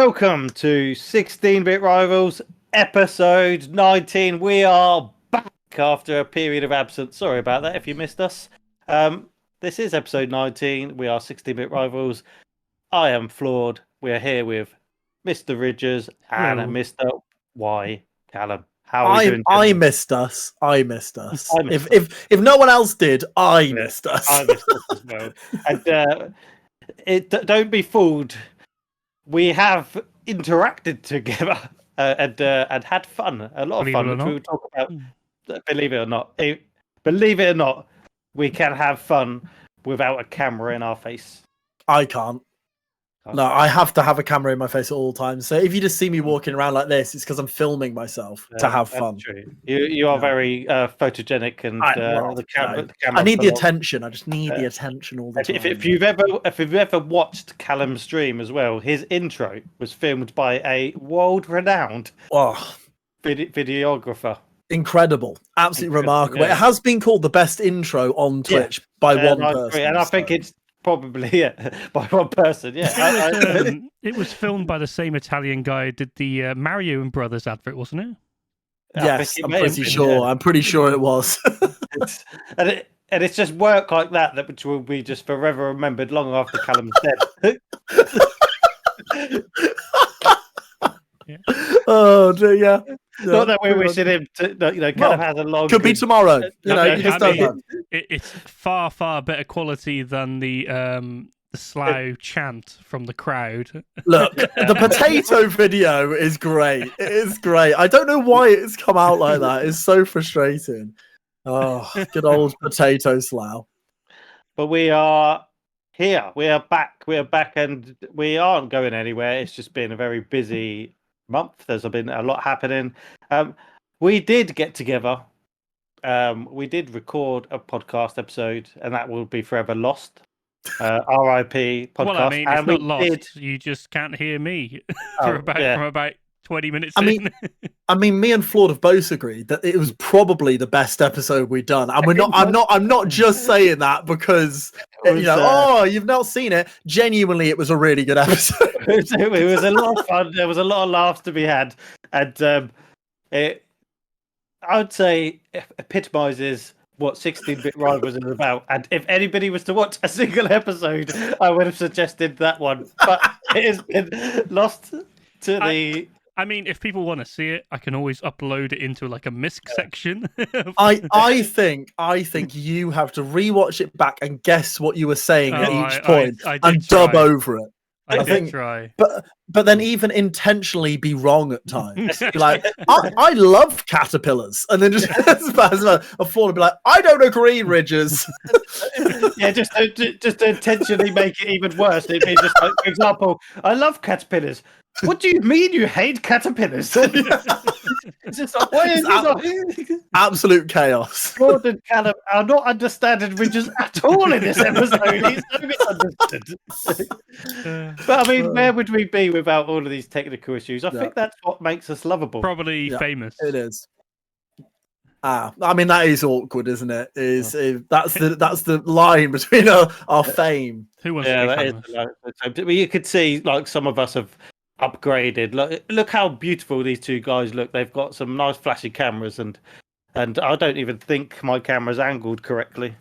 Welcome to 16-Bit Rivals, episode 19. We are back after a period of absence. Sorry about that if you missed us. This is episode 19. We are 16-Bit Rivals. I am Flawed. We're here with Mr. Ridgers and Hello. Mr. Y. Callum. How are we doing? I missed us. I missed us. I missed us. If no one else did, I missed us. I missed us as well. And don't be fooled. We have interacted together and had fun, a lot of fun, which we will talk about. Believe it or not, we can have fun without a camera in our face. I can't. No, I have to have a camera in my face at all times. So if you just see me walking around like this, it's because I'm filming myself to have fun. True. You are very photogenic, and the camera. I need the attention. I just need the attention all the time. If you've ever watched Callum's stream as well, his intro was filmed by a world-renowned videographer. Incredible, absolutely remarkable. Yeah. It has been called the best intro on Twitch by one person, and I think it's probably by one person. Yeah, it was filmed by the same Italian guy who did the Mario and Brothers advert, wasn't it? Yes, I'm pretty sure. Yeah. I'm pretty sure it was. and it's just work like that which will be just forever remembered long after Callum's dead. Yeah. Oh dear, yeah. Not that we're wishing him to, Callum has a long. Could be tomorrow. You just don't know. It's far better quality than the Slough chant from the crowd. Look, the potato video is great. It is great. I don't know why it's come out like that. It's so frustrating. Oh, good old potato Slough. But we are here. We are back. We are back, and we aren't going anywhere. It's just been a very busy month. There's been a lot happening. We did get together. We did record a podcast episode, and that will be forever lost. RIP podcast. Well, I mean, it's not lost. You just can't hear me from about 20 minutes in. I mean, me and Flawed have both agreed that it was probably the best episode we've done, and I'm not just saying that because you've not seen it. Genuinely, it was a really good episode. It was a lot of fun. There was a lot of laughs to be had, and I would say epitomizes what 16-Bit Rivals is about. And if anybody was to watch a single episode, I would have suggested that one, but it has been lost to the. I mean, if people want to see it, I can always upload it into like a misc section. I think you have to rewatch it back and guess what you were saying at each point and dub over it. I did try. But then even intentionally be wrong at times. Like, I love caterpillars. And then just a fall and be like, I don't agree, Ridgers. Yeah, just to intentionally make it even worse. It'd be just like, for example, I love caterpillars. What do you mean you hate caterpillars? It's just like, why is absolute chaos. Gordon Callum are not understanding Ridgers at all in this episode. He's so misunderstood. But I mean, where would we be without all of these technical issues? I think that's what makes us lovable. Probably famous. It is. I mean, that is awkward, isn't it? That's the line between our fame. Who wants to be famous? But you could see, like, some of us have upgraded. Look how beautiful these two guys look. They've got some nice flashy cameras, and I don't even think my camera's angled correctly.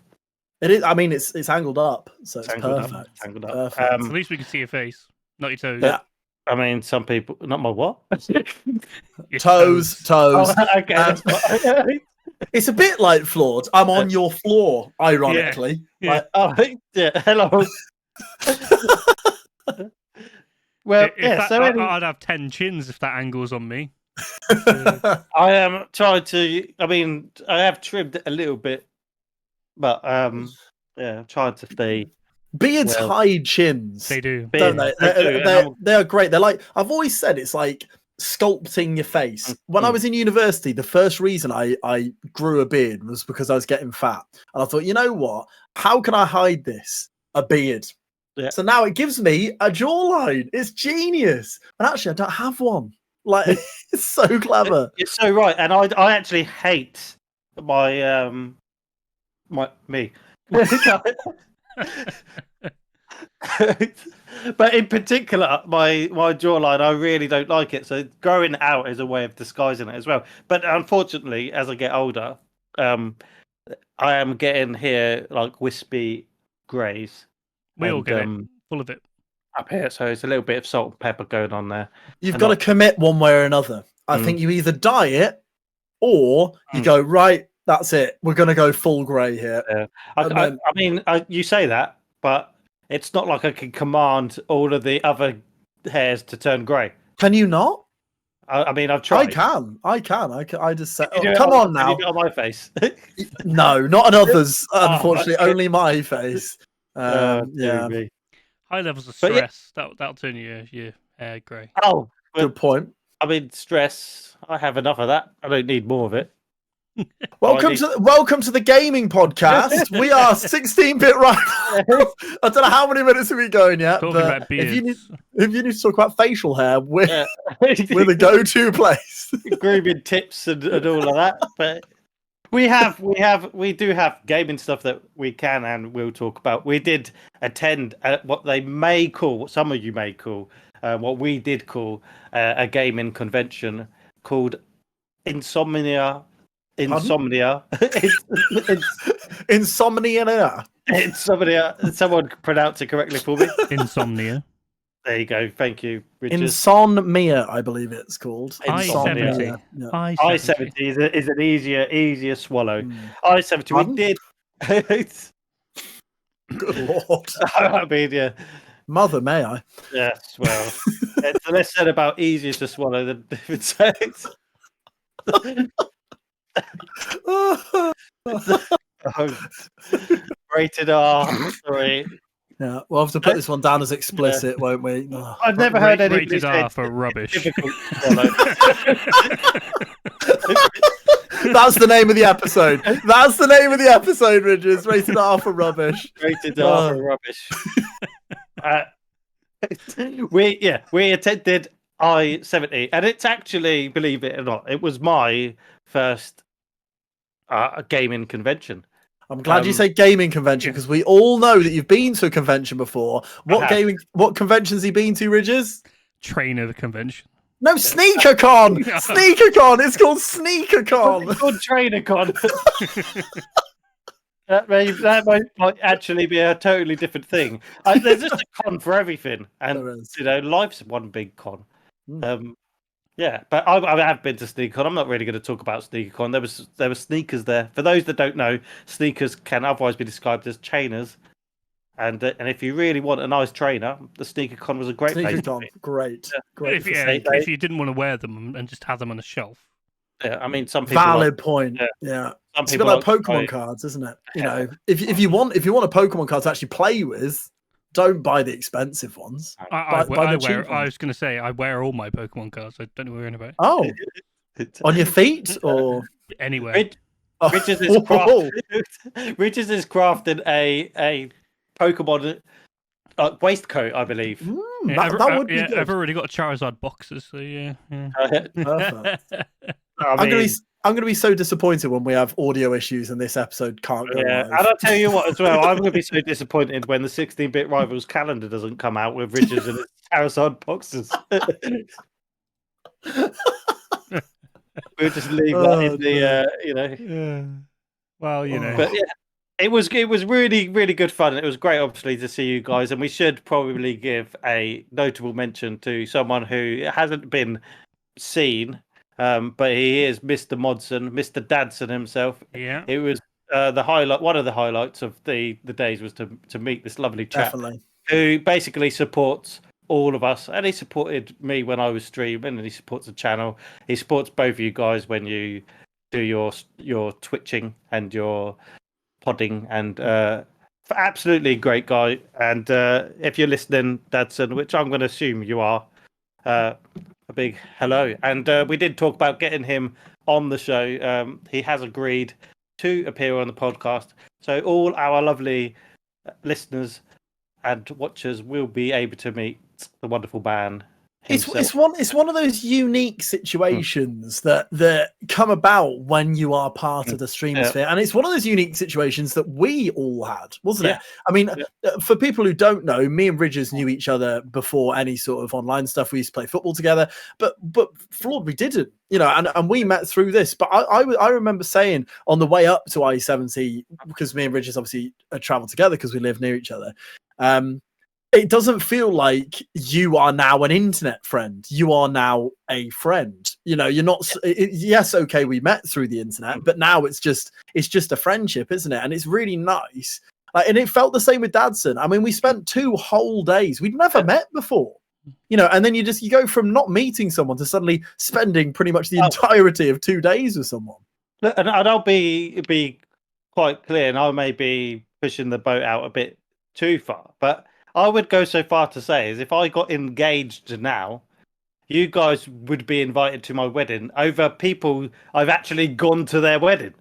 It is. I mean, it's angled up, so it's perfect. It's angled up. Perfect. At least we can see your face, not your toes. Yeah. I mean, some people, not my what? toes. Oh, okay. It's a bit like Flawed. I'm on your floor, ironically. Yeah. Hello. Well, I'd have 10 chins if that angle's on me. I am trying to. I mean, I have trimmed it a little bit, but I'm trying to stay. Beards hide chins. They do, don't they? They're great. They're like, I've always said, it's like sculpting your face. When I was in university, the first reason I grew a beard was because I was getting fat, and I thought, you know what? How can I hide this? A beard. Yeah. So now it gives me a jawline. It's genius. And actually, I don't have one. Like, it's so clever. You're so right. And I actually hate my me. But in particular, my jawline, I really don't like it. So growing it out is a way of disguising it as well. But unfortunately, as I get older, I am getting here like wispy greys. We all and, get it. Full of it. up here. So it's a little bit of salt and pepper going on there. You've And got to not- commit one way or another. I Mm. think you either dye it or you Mm. go, right, that's it. We're going to go full grey here. And then- I mean, you say that, but it's not like I can command all of the other hairs to turn grey. Can you not? I mean, I've I tried. can. I just say, Can you do it come on can now. you do it on my face. No, not on others. Unfortunately, okay. only my face. Dear Yeah, me. High levels of But yeah- stress. That'll turn your hair grey. Oh, good but, point. I mean, stress. I have enough of that. I don't need more of it. Welcome to the gaming podcast. We are 16-bit rivals. I don't know how many minutes have we going yet, Talking but about if you beards. need to talk about facial hair, we're Yeah. the go-to place. Grooming tips and all of that. But we do have gaming stuff that we can and will talk about. We did attend what they may call, what some of you may call, what we did call a gaming convention called Insomnia. Insomnia. Insomnia. Insomnia. Someone pronounce it correctly for me. Insomnia. There you go. Thank you, Richard. Insomnia, I believe it's called. Insomnia. Insomnia. Yeah. I-70. is an easier swallow. Mm. I-70 Pardon? we did. Good lord. I mean, yeah. Mother, may I? Yes, well, it's less said about easier to swallow than different sex. Rated R. Sorry, Yeah, we'll have to put this one down as explicit, won't we? Oh. I've never heard anybody Rated say R for rubbish. difficult to swallow. That's the name of the episode. That's the name of the episode, Ridges. Rated R for rubbish. Rated R for rubbish. We attended I-70, and it's actually, believe it or not, it was my first gaming convention. I'm glad you say gaming convention because we all know that you've been to a convention before. What conventions have you been to, Ridges? Trainer convention. No, SneakerCon. SneakerCon. It's called SneakerCon. It's called TrainerCon. That might actually be a totally different thing. There's just a con for everything, There and is. life's one big con. Mm. Yeah, but I have been to SneakerCon. I'm not really going to talk about SneakerCon. There were sneakers there. For those that don't know, sneakers can otherwise be described as trainers, and if you really want a nice trainer, the SneakerCon was a great place. To SneakerCon. be. Great. Yeah. Great. If you didn't want to wear them and just have them on a shelf. Yeah, I mean, some people Valid like, point. yeah. Yeah. some It's a bit people like like Pokemon cards, isn't it? You know, if you want a Pokemon card to actually play with, don't buy the expensive ones. I Buy the cheap I ones. was going to say, I wear all my Pokemon cards. I don't know what you're in about. Oh, on your feet or Anywhere. Richards is Richards is crafting a Pokemon waistcoat, I believe. Yeah, that would be good. I've already got Charizard boxes, so yeah. Perfect. I mean, I'm gonna be so disappointed when we have audio issues and this episode can't go yeah, live. and I'll tell you what as well. I'm going to be so disappointed when the 16-bit Rivals calendar doesn't come out with Richards and his Charizard boxes. We'll just leave that in the, Yeah. Well, you know. But yeah, it was really, really good fun. It was great, obviously, to see you guys, and we should probably give a notable mention to someone who hasn't been seen, but he is Mr. Modson, Mr. Dadson himself. Yeah. It was the highlight. One of the highlights of the days was to meet this lovely chap Definitely. who basically supports all of us, and he supported me when I was streaming, and he supports the channel. He supports both of you guys when you do your twitching and your podding, and absolutely great guy. And if you're listening, Dadson, which I'm going to assume you are, a big hello. And we did talk about getting him on the show. He has agreed to appear on the podcast, so all our lovely listeners and watchers will be able to meet the wonderful man himself. It's one of those unique situations that come about when you are part of the stream sphere, and it's one of those unique situations that we all had, wasn't it? I mean, for people who don't know, me and Ridges knew each other before any sort of online stuff. We used to play football together, but Flawed, we didn't, and we met through this. But I remember saying on the way up to I-70, because me and Ridges obviously had traveled together because we live near each other. It doesn't feel like you are now an internet friend. You are now a friend. You're not. Yes, okay, we met through the internet, but now it's just a friendship, isn't it? And it's really nice. And it felt the same with Dadson. I mean, we spent 2 whole days. We'd never met before. And then you go from not meeting someone to suddenly spending pretty much the entirety of 2 days with someone. And I'll be quite clear, and I may be pushing the boat out a bit too far, but I would go so far to say is if I got engaged now, you guys would be invited to my wedding over people I've actually gone to their wedding.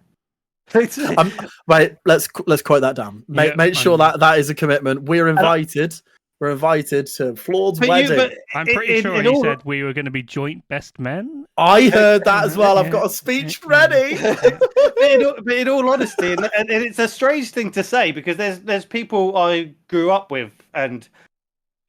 Right, let's quote that down. Make sure that is a commitment. We're invited. We're invited to Flawed's wedding. I'm pretty sure he said we were going to be joint best men. I heard that as well. I've got a speech ready. But in all honesty, and it's a strange thing to say because there's people I grew up with and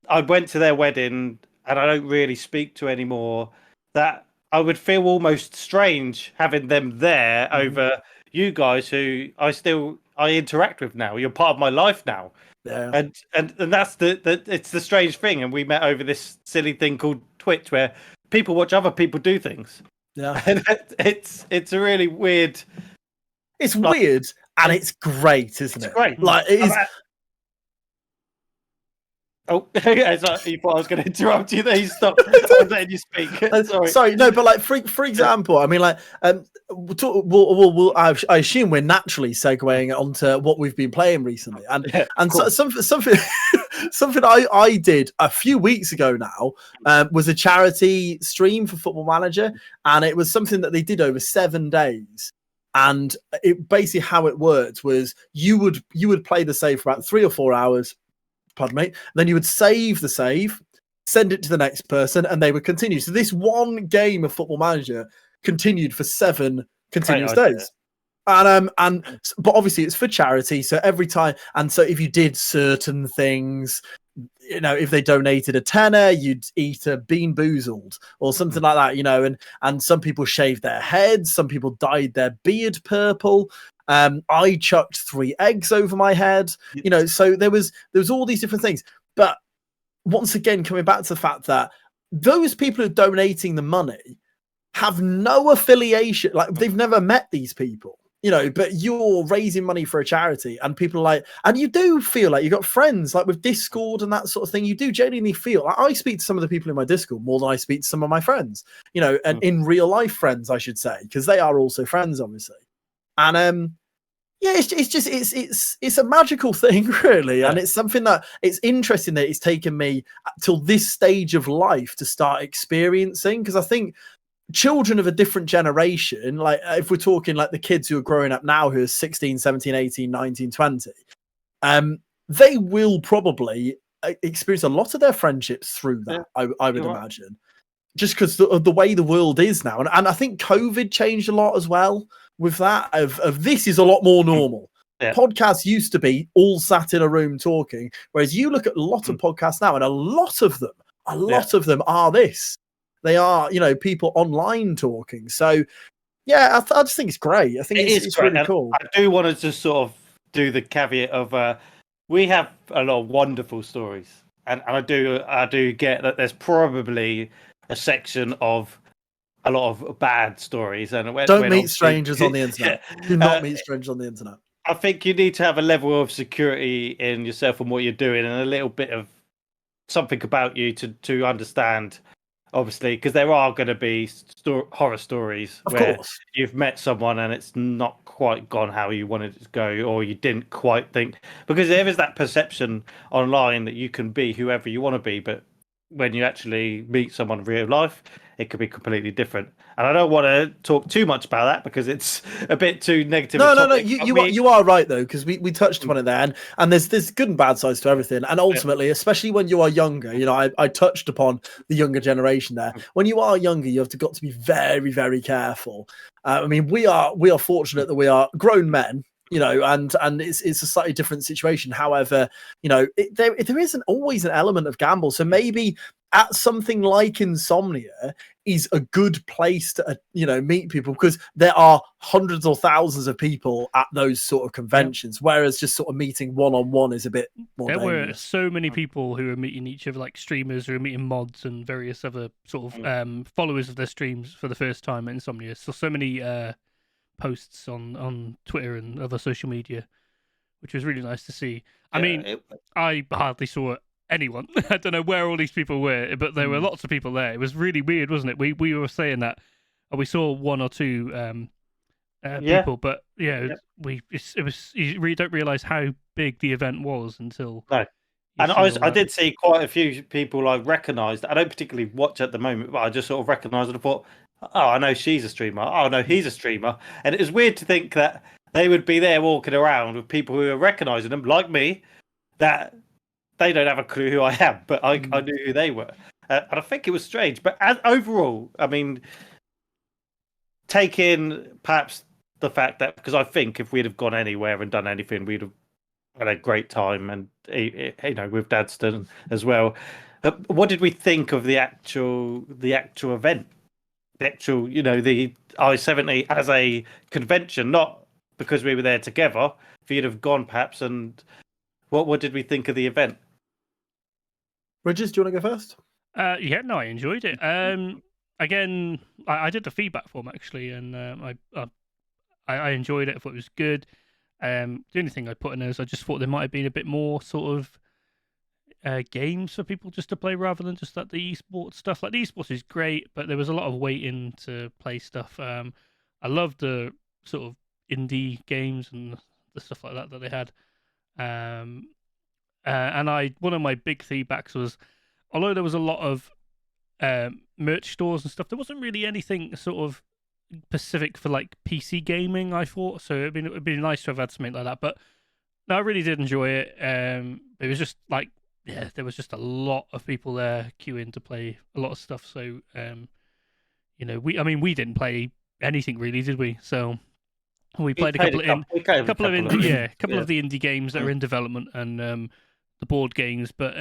I went to their wedding and I don't really speak to anymore, that I would feel almost strange having them there over you guys who I interact with now. You're part of my life now. Yeah. And that's it's the strange thing, and we met over this silly thing called Twitch where people watch other people do things. Yeah, and it's a really weird. It's weird and it's great, isn't it? It's great. Like it is. Oh, you thought I was going to interrupt you there. You stopped. I was letting you speak. Sorry, no, but like for example, I mean, like, I assume we're naturally segueing onto what we've been playing recently, and so, something I did a few weeks ago now was a charity stream for Football Manager, and it was something that they did over 7 days. And it basically how it worked was you would play the save for about 3 or 4 hours. Pardon me. Then you would save the save, send it to the next person, and they would continue. So this one game of Football Manager continued for 7 continuous days. But obviously it's for charity. So every time, and so if you did certain things, if they donated a tenner, you'd eat a Bean Boozled or something like that, and some people shaved their heads, some people dyed their beard purple. I chucked 3 eggs over my head, so there was all these different things. But once again, coming back to the fact that those people who are donating the money have no affiliation, like they've never met these people, but you're raising money for a charity and people are like, and you do feel like you've got friends, like with Discord and that sort of thing. You do genuinely feel like I speak to some of the people in my Discord more than I speak to some of my friends, and in real life friends, I should say, because they are also friends, obviously. And it's a magical thing, really, and it's something that it's interesting that it's taken me till this stage of life to start experiencing, because I think children of a different generation, like if we're talking like the kids who are growing up now who are 16, 17, 18, 19, 20, they will probably experience a lot of their friendships through that. I would imagine, just because of the way the world is now, and I think COVID changed a lot as well. With that, of this is a lot more normal. Yeah. Podcasts used to be all sat in a room talking, whereas you look at a lot of podcasts now, and a lot of them are this. They are, people online talking. So, yeah, I just think it's great. I think it's really cool. I do want to just sort of do the caveat of we have a lot of wonderful stories, and I do get that there's probably a section of a lot of bad stories, and don't meet strangers on the internet. Do not meet strangers on the internet. I think you need to have a level of security in yourself and what you're doing, and a little bit of something about you to understand. Obviously, because there are going to be horror stories where you've met someone and it's not quite gone how you wanted it to go, or you didn't quite think, because there is that perception online that you can be whoever you want to be, but when you actually meet someone in real life, it could be completely different. And I don't want to talk too much about that because it's a bit too negative. No. You are right though, because we touched on it there, and there's good and bad sides to everything. And ultimately, especially when you are younger, I touched upon the younger generation there. When you are younger, you have got to be very, very careful. I mean, we are fortunate that we are grown men. And it's a slightly different situation. However, there isn't always an element of gamble. So maybe at something like Insomnia is a good place to meet people, because there are hundreds or thousands of people at those sort of conventions, whereas just sort of meeting one-on-one is a bit more There dangerous. were so many people who were meeting each other, like streamers who were meeting mods and various other sort of followers of their streams for the first time at Insomnia. So many posts on Twitter and other social media, which was really nice to see. I mean, I hardly saw anyone. I don't know where all these people were, but there were lots of people there. It was really weird, wasn't it? We were saying that we saw one or two people, but we you really don't realize how big the event was until And I did see quite a few people I recognised. I don't particularly watch at the moment, but I just sort of recognised and thought, oh, I know she's a streamer. Oh, no, he's a streamer. And it was weird to think that they would be there walking around with people who are recognising them, like me, that they don't have a clue who I am, but I knew who they were. And I think it was strange. But overall, I mean, take in perhaps the fact that, because I think if we'd have gone anywhere and done anything, we'd have had a great time, and with Dadston as well. What did we think of the actual event? The actual, the I-70 as a convention, not because we were there together. If you'd have gone, perhaps, and what did we think of the event? Ridges, do you want to go first? I enjoyed it. Again, I did the feedback form actually, and I enjoyed it. I thought it was good. The only thing I put in there is I just thought there might have been a bit more sort of games for people just to play rather than just like the esports stuff. Like the esports is great, but there was a lot of waiting to play stuff. I loved the sort of indie games and the stuff like that they had. And one of my big feedbacks was, although there was a lot of merch stores and stuff, there wasn't really anything sort of specific for like PC gaming, I thought. So it'd be nice to have had something like that. But no, I really did enjoy it. It was just like, there was just a lot of people there queuing to play a lot of stuff. So we didn't play anything really, did we? So we played a couple of the indie games that are in development and the board games, but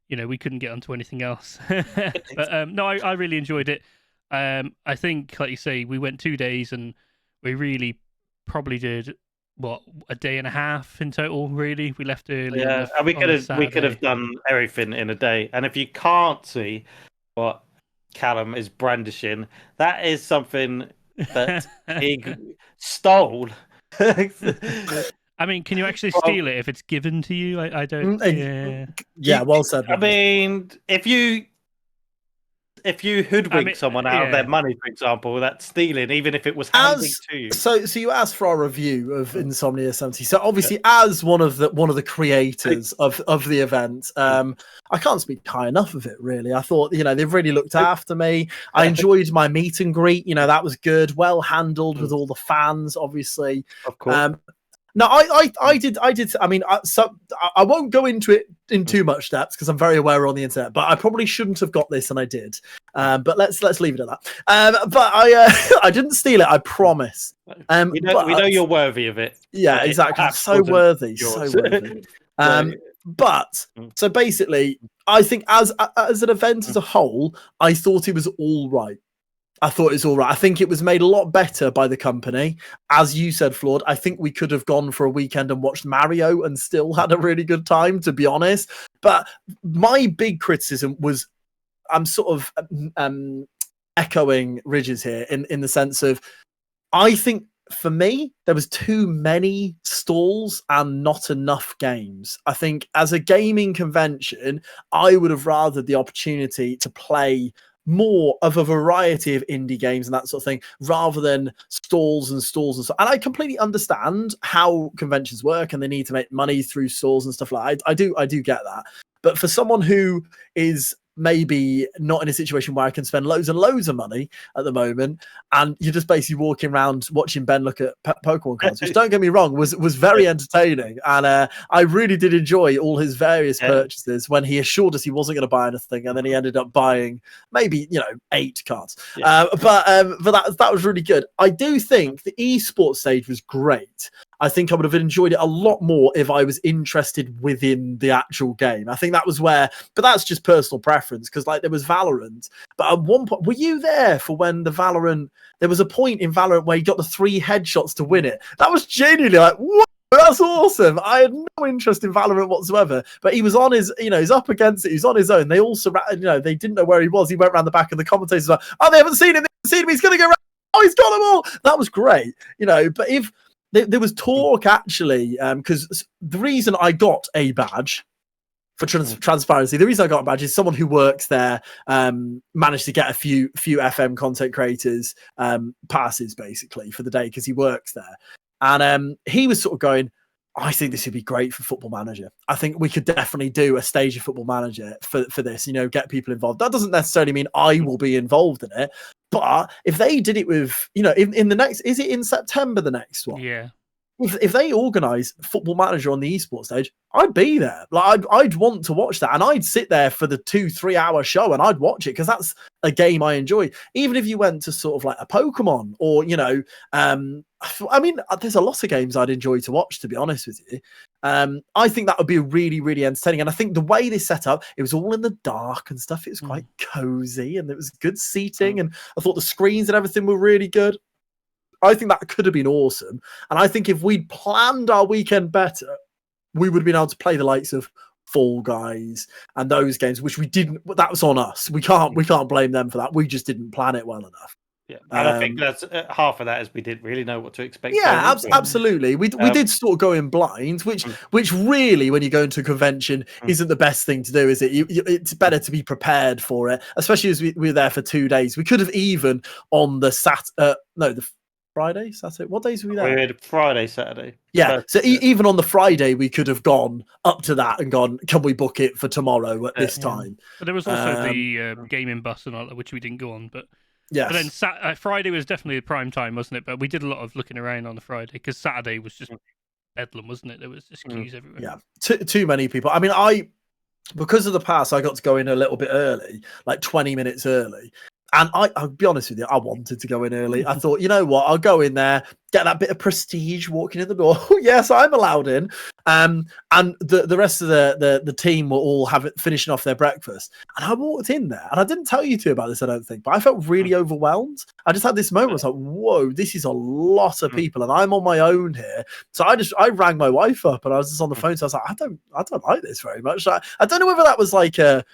we couldn't get onto anything else. But no, I really enjoyed it. I think, like you say, we went 2 days and we really probably did a day and a half in total. Really, we left early. Yeah, and we could have done everything in a day. And if you can't see what Callum is brandishing, that is something that he stole. I mean, can you actually steal it if it's given to you? I don't. Yeah, well said. I mean, if you hoodwink someone out of their money, for example, that's stealing, even if it was handed to you. So you asked for our review of Insomnia 70. So obviously, as one of the creators of the event, I can't speak high enough of it. Really, I thought they've really looked after me. I enjoyed my meet and greet. That was good, well handled with all the fans, obviously. Of course. No, I did. I mean, I won't go into it in too much depth because I'm very aware we're on the internet. But I probably shouldn't have got this, and I did. But let's leave it at that. But I didn't steal it. I promise. We know you're worthy of it. Yeah, exactly. So worthy. But so basically, I think as an event as a whole, I thought it was all right. I think it was made a lot better by the company. As you said, Flawed, I think we could have gone for a weekend and watched Mario and still had a really good time, to be honest. But my big criticism was, I'm sort of echoing Ridges here in the sense of, I think for me, there was too many stalls and not enough games. I think as a gaming convention, I would have rathered the opportunity to play more of a variety of indie games and that sort of thing, rather than stalls and stalls and stuff. And I completely understand how conventions work and they need to make money through stalls and stuff like that. I do get that. But for someone who is maybe not in a situation where I can spend loads and loads of money at the moment, and you're just basically walking around watching Ben look at Pokemon cards, which, don't get me wrong, was very entertaining, and I really did enjoy all his various purchases when he assured us he wasn't going to buy anything, and then he ended up buying maybe 8 cards. But that was really good. I do think the esports stage was great. I think I would have enjoyed it a lot more if I was interested within the actual game. I think that was where, but that's just personal preference, because like there was Valorant, but at one point, were you there for when the Valorant, there was a point in Valorant where he got the 3 headshots to win it? That was genuinely like, what? That's awesome. I had no interest in Valorant whatsoever, but he was on his, he's up against it. He's on his own. They all surrounded, they didn't know where he was. He went around the back of the commentators like, oh, they haven't seen him. He's going to go around. Oh, he's got them all. That was great. But if there was talk actually, because the reason I got a badge for transparency, the reason I got a badge is someone who works there managed to get a few FM content creators passes basically for the day because he works there. And he was sort of going, I think this would be great for Football Manager. I think we could definitely do a stage of Football Manager for this, get people involved. That doesn't necessarily mean I will be involved in it. But if they did it with, in the next, is it in September, the next one? Yeah. If they organise Football Manager on the esports stage, I'd be there. Like I'd want to watch that, and I'd sit there for the 2-3 hour show, and I'd watch it because that's a game I enjoy. Even if you went to sort of like a Pokemon, or I mean, there's a lot of games I'd enjoy to watch, to be honest with you. I think that would be really, really entertaining. And I think the way they set up, it was all in the dark and stuff. It was quite cozy, and it was good seating, and I thought the screens and everything were really good. I think that could have been awesome. And I think if we'd planned our weekend better, we would have been able to play the likes of Fall Guys and those games, which we didn't. That was on us. We can't blame them for that. We just didn't plan it well enough. Yeah, and I think that's half of that is we didn't really know what to expect. Yeah, absolutely. We did sort of go in blind, which really, when you go into a convention, isn't the best thing to do, is it? It's better to be prepared for it, especially as we were there for 2 days. We could have even on the the Friday, Saturday. What days were we there? We had Friday, Saturday. Yeah, so even on the Friday, we could have gone up to that and gone, can we book it for tomorrow at this time? But there was also the gaming bus and all that, which we didn't go on. But yes. But then Friday was definitely the prime time, wasn't it? But we did a lot of looking around on the Friday because Saturday was just bedlam, wasn't it? There was just queues everywhere. Yeah, too many people. I mean, because of the pass, I got to go in a little bit early, like 20 minutes early. And I'll be honest with you, I wanted to go in early. I thought, you know what, I'll go in there, get that bit of prestige walking in the door. Yes, I'm allowed in. And the rest of the team were all finishing off their breakfast. And I walked in there, and I didn't tell you two about this, I don't think, but I felt really overwhelmed. I just had this moment. I was like, whoa, this is a lot of people, and I'm on my own here. So I rang my wife up, and I was just on the phone. So I was like, I don't like this very much. I don't know whether that was like a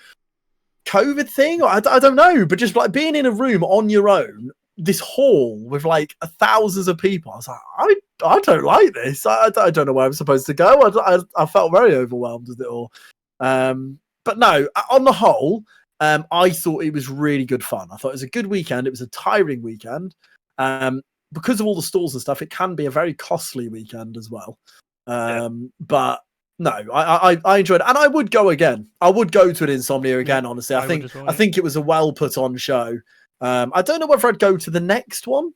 COVID thing, or I don't know, but just like being in a room on your own, this hall with like thousands of people, I was like, I don't like this. I don't know where I'm supposed to go. I felt very overwhelmed with it all. But no, on the whole, I thought it was really good fun. I thought it was a good weekend. It was a tiring weekend. Because of all the stalls and stuff, it can be a very costly weekend as well. But no, I enjoyed it, and I would go again. I would go to an Insomnia again. Honestly, I think it was a well put on show. I don't know whether I'd go to the next one,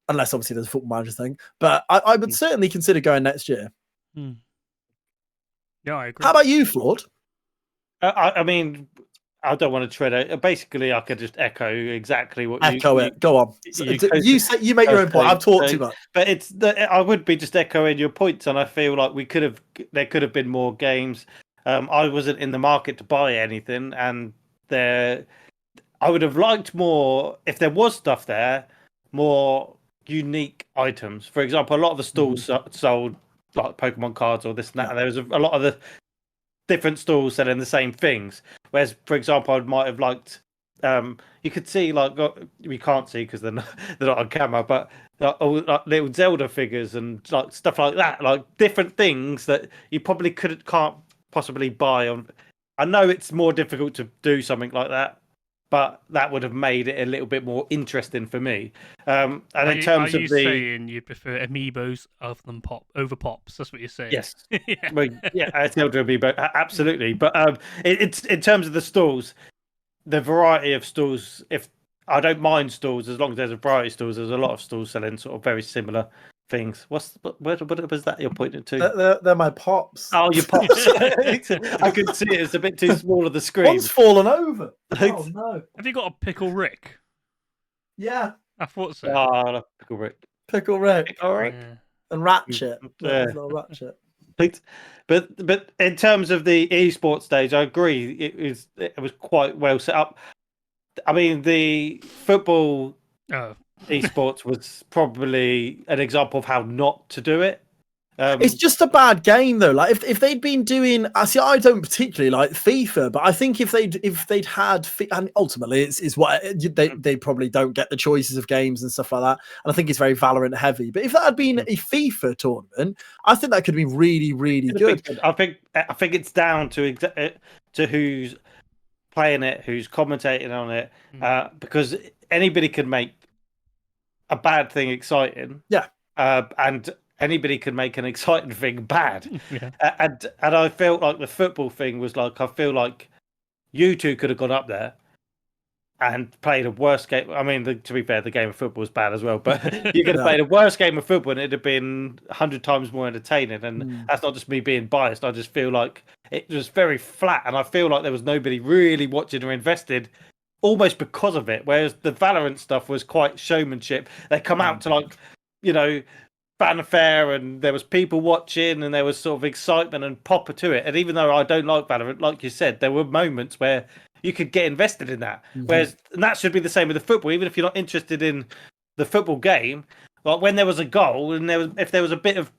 unless obviously there's a Football Manager thing. But I would certainly consider going next year. Yeah, I agree. How about you, Floyd? I mean, I don't want to tread it. Basically, I could just echo exactly what it. Go on. You make your own point. I've talked too much. But I would be just echoing your points, and I feel like there could have been more games. I wasn't in the market to buy anything, and I would have liked more if there was stuff there, more unique items. For example, a lot of the stalls sold like Pokemon cards or this and that. And there was a lot of the different stalls selling the same things. Whereas, for example, I might have liked. You could see we can't see because they're not on camera, but like little Zelda figures and like stuff like that, like different things that you probably can't possibly buy on. I know it's more difficult to do something like that, but that would have made it a little bit more interesting for me. And Are in terms you of the saying you prefer amiibos over pops? That's what you're saying. yes, Yeah. well, yeah, I still do amiibo, absolutely. But it's in terms of the stalls, the variety of stalls. If I don't mind stalls as long as there's a variety of stalls. There's a lot of stalls selling sort of very similar things. What was that you're pointing to? They're my pops. Oh, your pops. I couldn't see it. It's a bit too small of the screen. One's fallen over. Oh no! Have you got a Pickle Rick? Yeah, I thought so. Oh, Pickle Rick. Pickle Rick Pickle Rick. Yeah. and Ratchet. Yeah. Little Ratchet. But in terms of the esports stage, I agree. It was quite well set up. I mean, the football Oh, esports was probably an example of how not to do it. It's just a bad game though. Like if they'd been doing, I don't particularly like FIFA, but I think if they'd had, and ultimately it's what they probably don't get the choices of games and stuff like that. And I think it's very Valorant heavy. But if that had been a FIFA tournament, I think that could have been really, really good. I think it's down to who's playing it, who's commentating on it, because anybody can make a bad thing exciting. Yeah. And anybody can make an exciting thing bad. yeah. And I felt like the football thing was like, I feel like you two could have gone up there and played a worse game. I mean, to be fair, the game of football was bad as well, but you could have played a worse game of football and it'd have been 100 times more entertaining. And that's not just me being biased. I just feel like it was very flat. And I feel like there was nobody really watching or invested almost because of it. Whereas the Valorant stuff was quite showmanship. They come out to like, fanfare, and there was people watching, and there was sort of excitement and popper to it. And even though I don't like Valorant, like you said, there were moments where you could get invested in that. Whereas, and that should be the same with the football. Even if you're not interested in the football game, like when there was a goal and if there was a bit of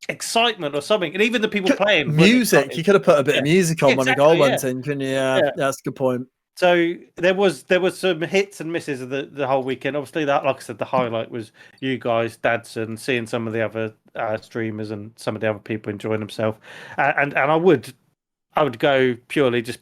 excitement or something, and even the people playing music, you could have put a bit of music on when the goal went in, couldn't you? Yeah, that's a good point. So there was some hits and misses of the whole weekend. Obviously, that, like I said, the highlight was you guys, Dadson, seeing some of the other streamers and some of the other people enjoying themselves. And I would go purely just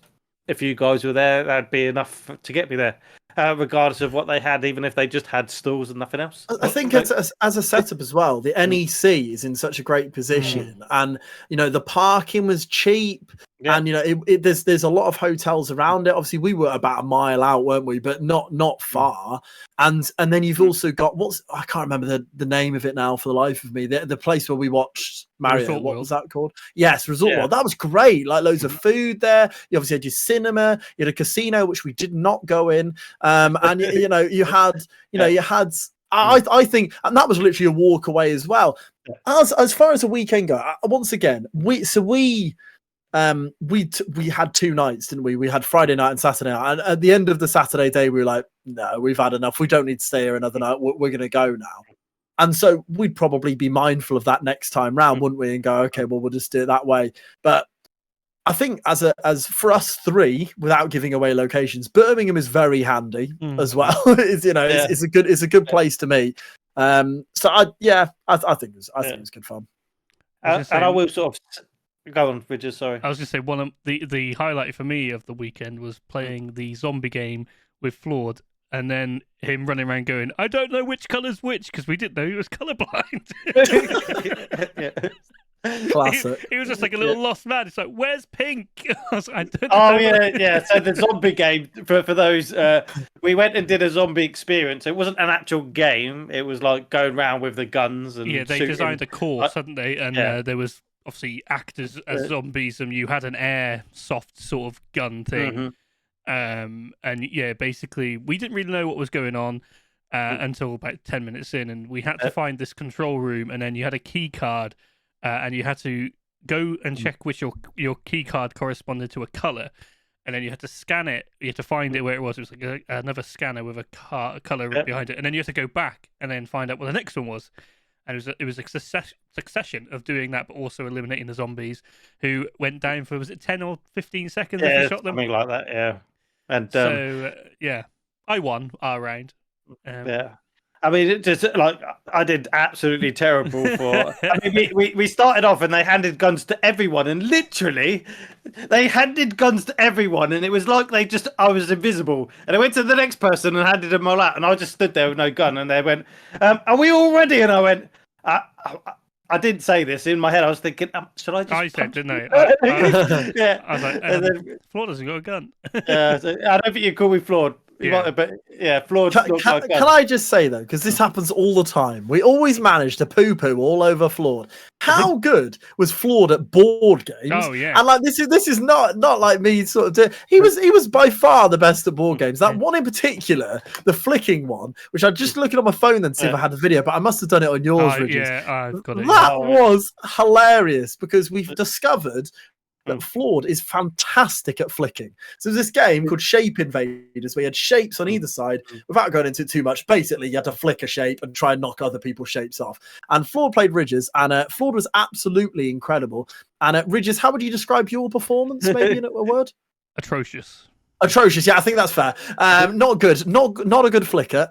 if you guys were there, that'd be enough to get me there, regardless of what they had, even if they just had stalls and nothing else. I think as a setup as well, the NEC is in such a great position, and the parking was cheap. Yeah. And there's a lot of hotels around it. Obviously, we were about a mile out, weren't we? But not far. And then you've also got I can't remember the name of it now for the life of me. The place where we watched Mario. Resort what World. Was that called? Yes, Resort World. That was great. Like loads of food there. You obviously had your cinema. You had a casino which we did not go in. And you had you had. I think, and that was literally a walk away as well. As far as the weekend go, once again, we had 2 nights, didn't we? We had Friday night and Saturday night. And at the end of the Saturday day, we were like, no, we've had enough. We don't need to stay here another night. We're going to go now. And so we'd probably be mindful of that next time round, wouldn't we? And go, okay, well, we'll just do it that way. But I think as for us 3, without giving away locations, Birmingham is very handy as well. It's a good place to meet. So I think it was good fun. And I will sort of go on, Richard. Sorry, I was going to say one of the highlight for me of the weekend was playing the zombie game with Flawed, and then him running around going, "I don't know which colour's which," because we didn't know he was colourblind. Classic. He was just like a little lost man. It's like, "Where's pink?" I was like, I don't know. Yeah. So the zombie game for those, we went and did a zombie experience. It wasn't an actual game. It was like going around with the guns and they shooting. Designed a course, hadn't they? And there was obviously actors as zombies, and you had an airsoft sort of gun thing. And basically we didn't really know what was going on until about 10 minutes in, and we had to find this control room, and then you had a key card, and you had to go and check which your key card corresponded to a color, and then you had to scan it. You had to find it where it was. It was like another scanner with a color behind it, and then you had to go back and then find out what the next one was. And it was a succession of doing that, but also eliminating the zombies who went down for, was it 10 or 15 seconds? Yeah, you shot them? Something like that. Yeah, and I won our round. And I mean, it just like I did absolutely terrible for. I mean, we started off and they handed guns to everyone, and literally, they handed guns to everyone, and it was like I was invisible, and I went to the next person and handed them all out, and I just stood there with no gun, and they went, "Are we all ready?" And I went, I didn't say this in my head. I was thinking, should I just? I said, didn't I? Yeah. I was like, And then, Flaw doesn't got a gun. so I don't think you call me flawed. Yeah. But yeah, flawed. Can I just say though, because this happens all the time, we always manage to poo-poo all over Flawed. How good was Flawed at board games? Oh yeah. And like this is not like me sort of. He was by far the best at board games. That one in particular, the flicking one, which I just looking on my phone and see if I had the video, but I must have done it on yours, Ridges. Yeah, I've got it. That was hilarious because we've discovered that Flawed is fantastic at flicking. So there's this game called Shape Invaders where you had shapes on either side. Without going into it too much, basically you had to flick a shape and try and knock other people's shapes off. And Flawed played Ridges, and Flawed was absolutely incredible. And Ridges, how would you describe your performance, maybe in a word? Atrocious. Atrocious, yeah, I think that's fair. Not good, not a good flicker.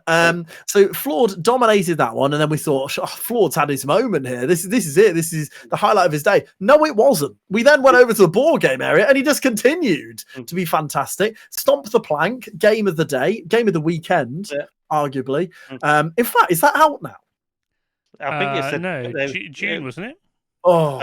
So Flawed dominated that one, and then we thought, Flawed's had his moment here. This is it. This is the highlight of his day. No, it wasn't. We then went over to the board game area, and he just continued to be fantastic. Stomp the Plank, game of the day, game of the weekend, arguably. In fact, is that out now? I think it's no, June, wasn't it? Oh,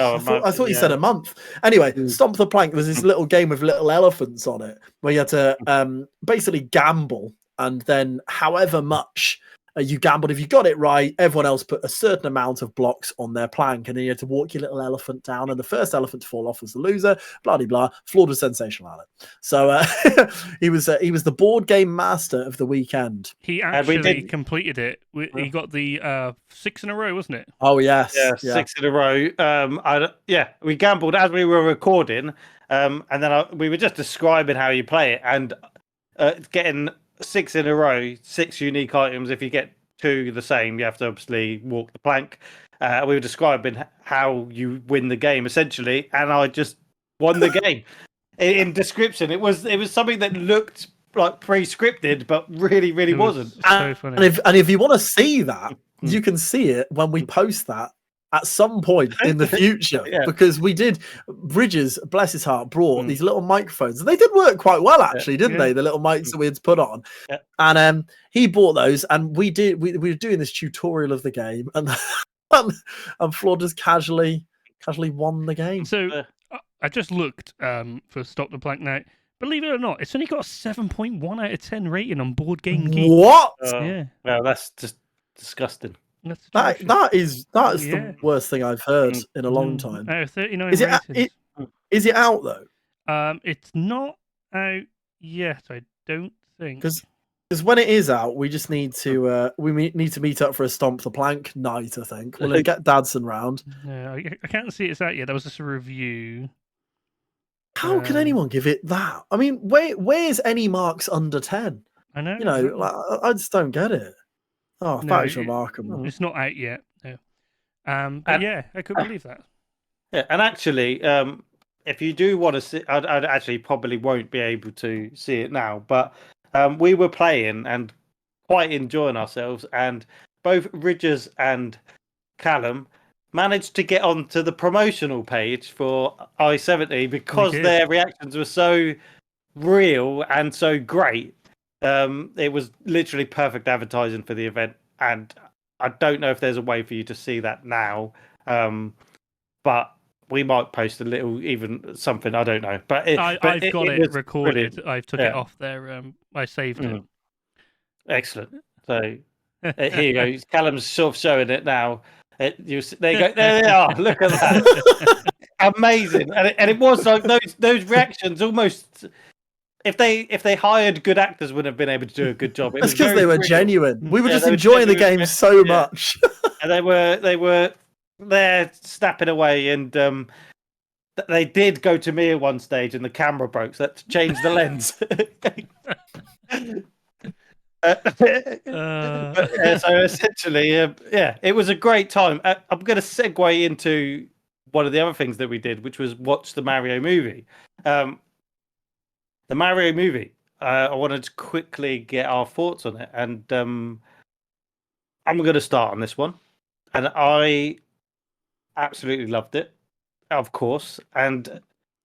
I thought you said a month. Anyway, Stomp the Plank was this little game with little elephants on it where you had to basically gamble, and then however much you gambled, if you got it right, everyone else put a certain amount of blocks on their plank, and then you had to walk your little elephant down, and the first elephant to fall off was the loser. Blah blah blah. Flawed was sensational at it. So he was the board game master of the weekend. He actually completed it. He got the 6 in a row, wasn't it? Oh yes, yeah, 6 in a row. We gambled as we were recording, and then we were just describing how you play it, and getting 6 in a row, 6 unique items. If you get 2 the same, you have to obviously walk the plank. We were describing how you win the game essentially, and I just won the game. In description, it was something that looked like pre-scripted, but really wasn't. So funny. And if you want to see that, you can see it when we post that at some point in the future, because we did. Bridges, bless his heart, brought these little microphones, and they did work quite well, actually, didn't they? The little mics that we had put on, and he bought those, and we were doing this tutorial of the game, and Flawed just casually won the game. So I just looked for Stop the Plank now. Believe it or not, it's only got a 7.1 out of 10 rating on Board Game Geek. What? Yeah. Well, that's just disgusting. That is the worst thing I've heard in a long time. Out of 39 is it out though? It's not out yet, I don't think. Because when it is out, we just need to need to meet up for a Stomp the Plank night. I think we'll get Dadson round. Yeah, I can't see it's out yet. That was just a review. How can anyone give it that? I mean, where's any marks under 10? I know. You know, like, I just don't get it. Oh, that is remarkable. It's not out yet. No. But yeah, I couldn't believe that. Yeah, and actually, if you do want to see, I'd actually probably won't be able to see it now, but we were playing and quite enjoying ourselves, and both Ridges and Callum managed to get onto the promotional page for I-70 because their reactions were so real and so great. It was literally perfect advertising for the event, and I don't know if there's a way for you to see that now, but we might post a little, even something, I don't know. But I've got it recorded. Brilliant. I took it off there. I saved it. Excellent. So here you go. Callum's sort of showing it now. There you go. There they are. Look at that. Amazing. And it was like those reactions almost. If they hired good actors, wouldn't have been able to do a good job. That's because they were genuine. We were just enjoying the game so much. And they were there snapping away, and they did go to me at one stage, and the camera broke, so that changed the lens. So essentially, it was a great time. I'm going to segue into one of the other things that we did, which was watch the Mario movie. The Mario movie. I wanted to quickly get our thoughts on it, and I'm going to start on this one, and I absolutely loved it, of course, and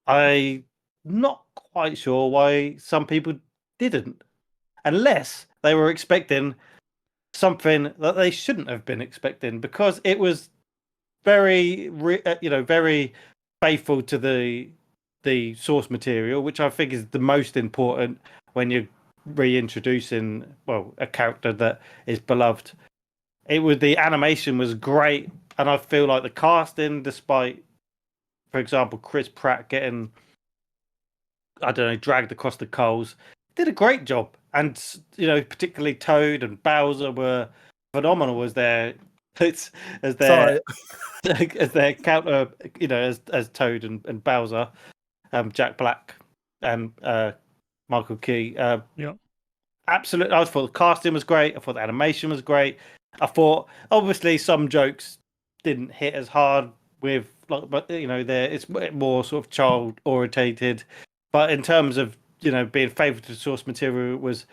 I'm not quite sure why some people didn't, unless they were expecting something that they shouldn't have been expecting, because it was very, very faithful to the source material, which I think is the most important when you're reintroducing, well, a character that is beloved. The animation was great, and I feel like the casting, despite, for example, Chris Pratt getting, I don't know, dragged across the coals, did a great job. And particularly Toad and Bowser were phenomenal as their as their as their counter, as Toad and Bowser, Jack Black and Michael Key. Yeah. Absolutely, I thought the casting was great. I thought the animation was great. I thought obviously some jokes didn't hit as hard with, like, but it's more sort of child orientated. But in terms of being faithful to source material, it was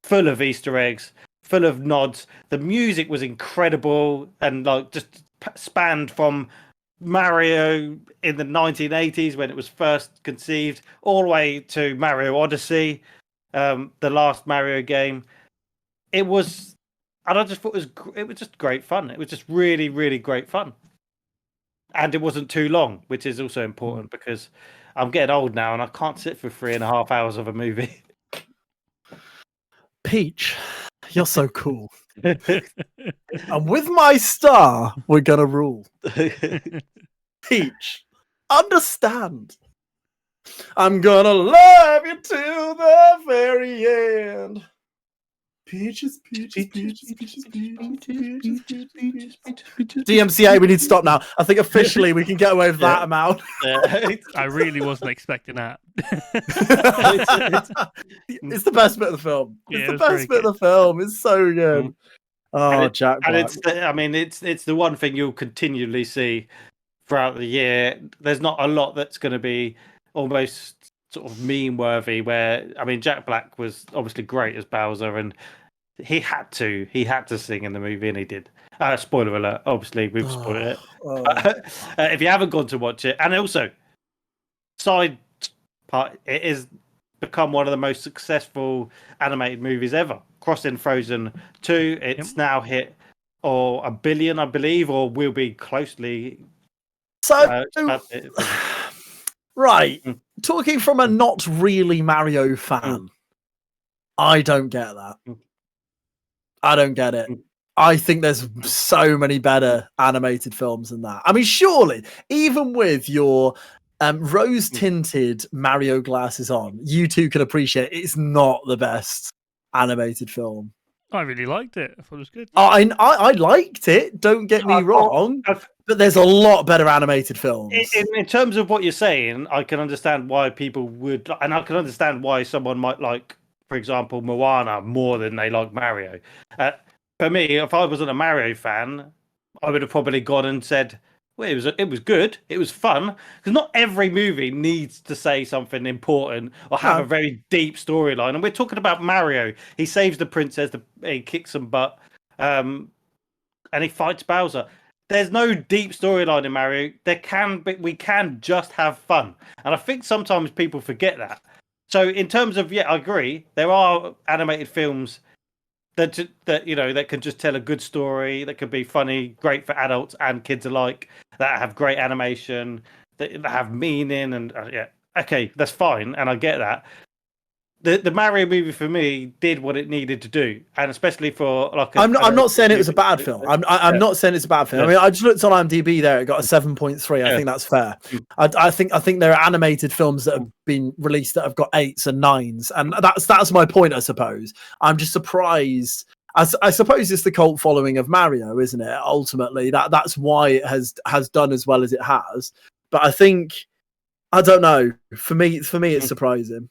full of Easter eggs, full of nods. The music was incredible and like just spanned from Mario in the 1980s when it was first conceived, all the way to Mario Odyssey, the last Mario game. It was, and I just thought it was just great fun. It was just really, really great fun, and it wasn't too long, which is also important because I'm getting old now and I can't sit for 3.5 hours of a movie. Peach, you're so cool. And with my star, we're gonna rule. Peach, understand. I'm gonna love you till the very end. Peaches, peaches, peaches, peaches, peaches, peaches, peaches. DMCA, we need to stop now. I think officially we can get away with that amount. I really wasn't expecting that. It's the best bit of the film. It's the best bit of the film. It's so good. Oh, Jack Black. And it's the one thing you'll continually see throughout the year. There's not a lot that's going to be almost sort of meme worthy. Where Jack Black was obviously great as Bowser, and he had to sing in the movie, and he did. Spoiler alert! Obviously, we've spoiled it. If you haven't gone to watch it, and also side part, it has become one of the most successful animated movies ever, crossing Frozen 2. It's now hit a billion, I believe, or will be closely. Right, talking from a not really Mario fan, I don't get that. I don't get it. I think there's so many better animated films than that. I mean, surely, even with your rose-tinted Mario glasses on, you two can appreciate it's not the best animated film. I really liked it. I thought it was good. I liked it. Don't get me wrong. But there's a lot better animated films. In terms of what you're saying, I can understand why people would, and I can understand why someone might like, for example, Moana more than they like Mario. For me, if I wasn't a Mario fan, I would have probably gone and said, well, it was good, it was fun, because not every movie needs to say something important or have a very deep storyline. And we're talking about Mario. He saves the princess, he kicks some butt, and he fights Bowser. There's no deep storyline in Mario. We can just have fun, and I think sometimes people forget that. So in terms of, I agree, there are animated films that can just tell a good story, that can be funny, great for adults and kids alike, that have great animation, that have meaning, and okay, that's fine, and I get that. The Mario movie for me did what it needed to do, and especially for like. I'm not saying it was a bad film. I'm not saying it's a bad film. I mean, I just looked on IMDb there; it got a 7.3. I think that's fair. I think there are animated films that have been released that have got 8s and 9s, and that's my point. I suppose I'm just surprised. I suppose it's the cult following of Mario, isn't it? Ultimately, that's why it has done as well as it has. But I think I don't know. For me, it's surprising.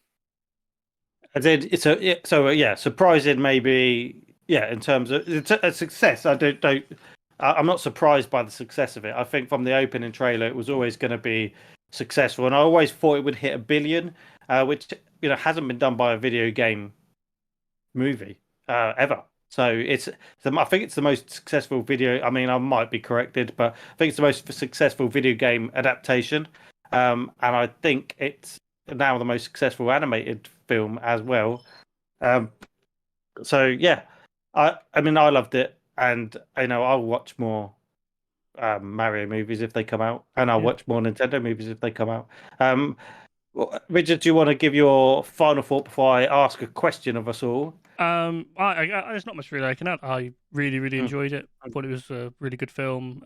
Surprising maybe. In terms of a success, I'm not surprised by the success of it. I think from the opening trailer, it was always going to be successful, and I always thought it would hit 1 billion, which hasn't been done by a video game movie ever. So I think it's the most successful video. I mean, I might be corrected, but I think it's the most successful video game adaptation. And I think it's now the most successful animated film as well. So yeah, I mean, I loved it, and I'll watch more Mario movies if they come out, and I'll watch more Nintendo movies if they come out. Richard, do you want to give your final thought before I ask a question of us all? There's not much really I can add. I really enjoyed it. I thought it was a really good film.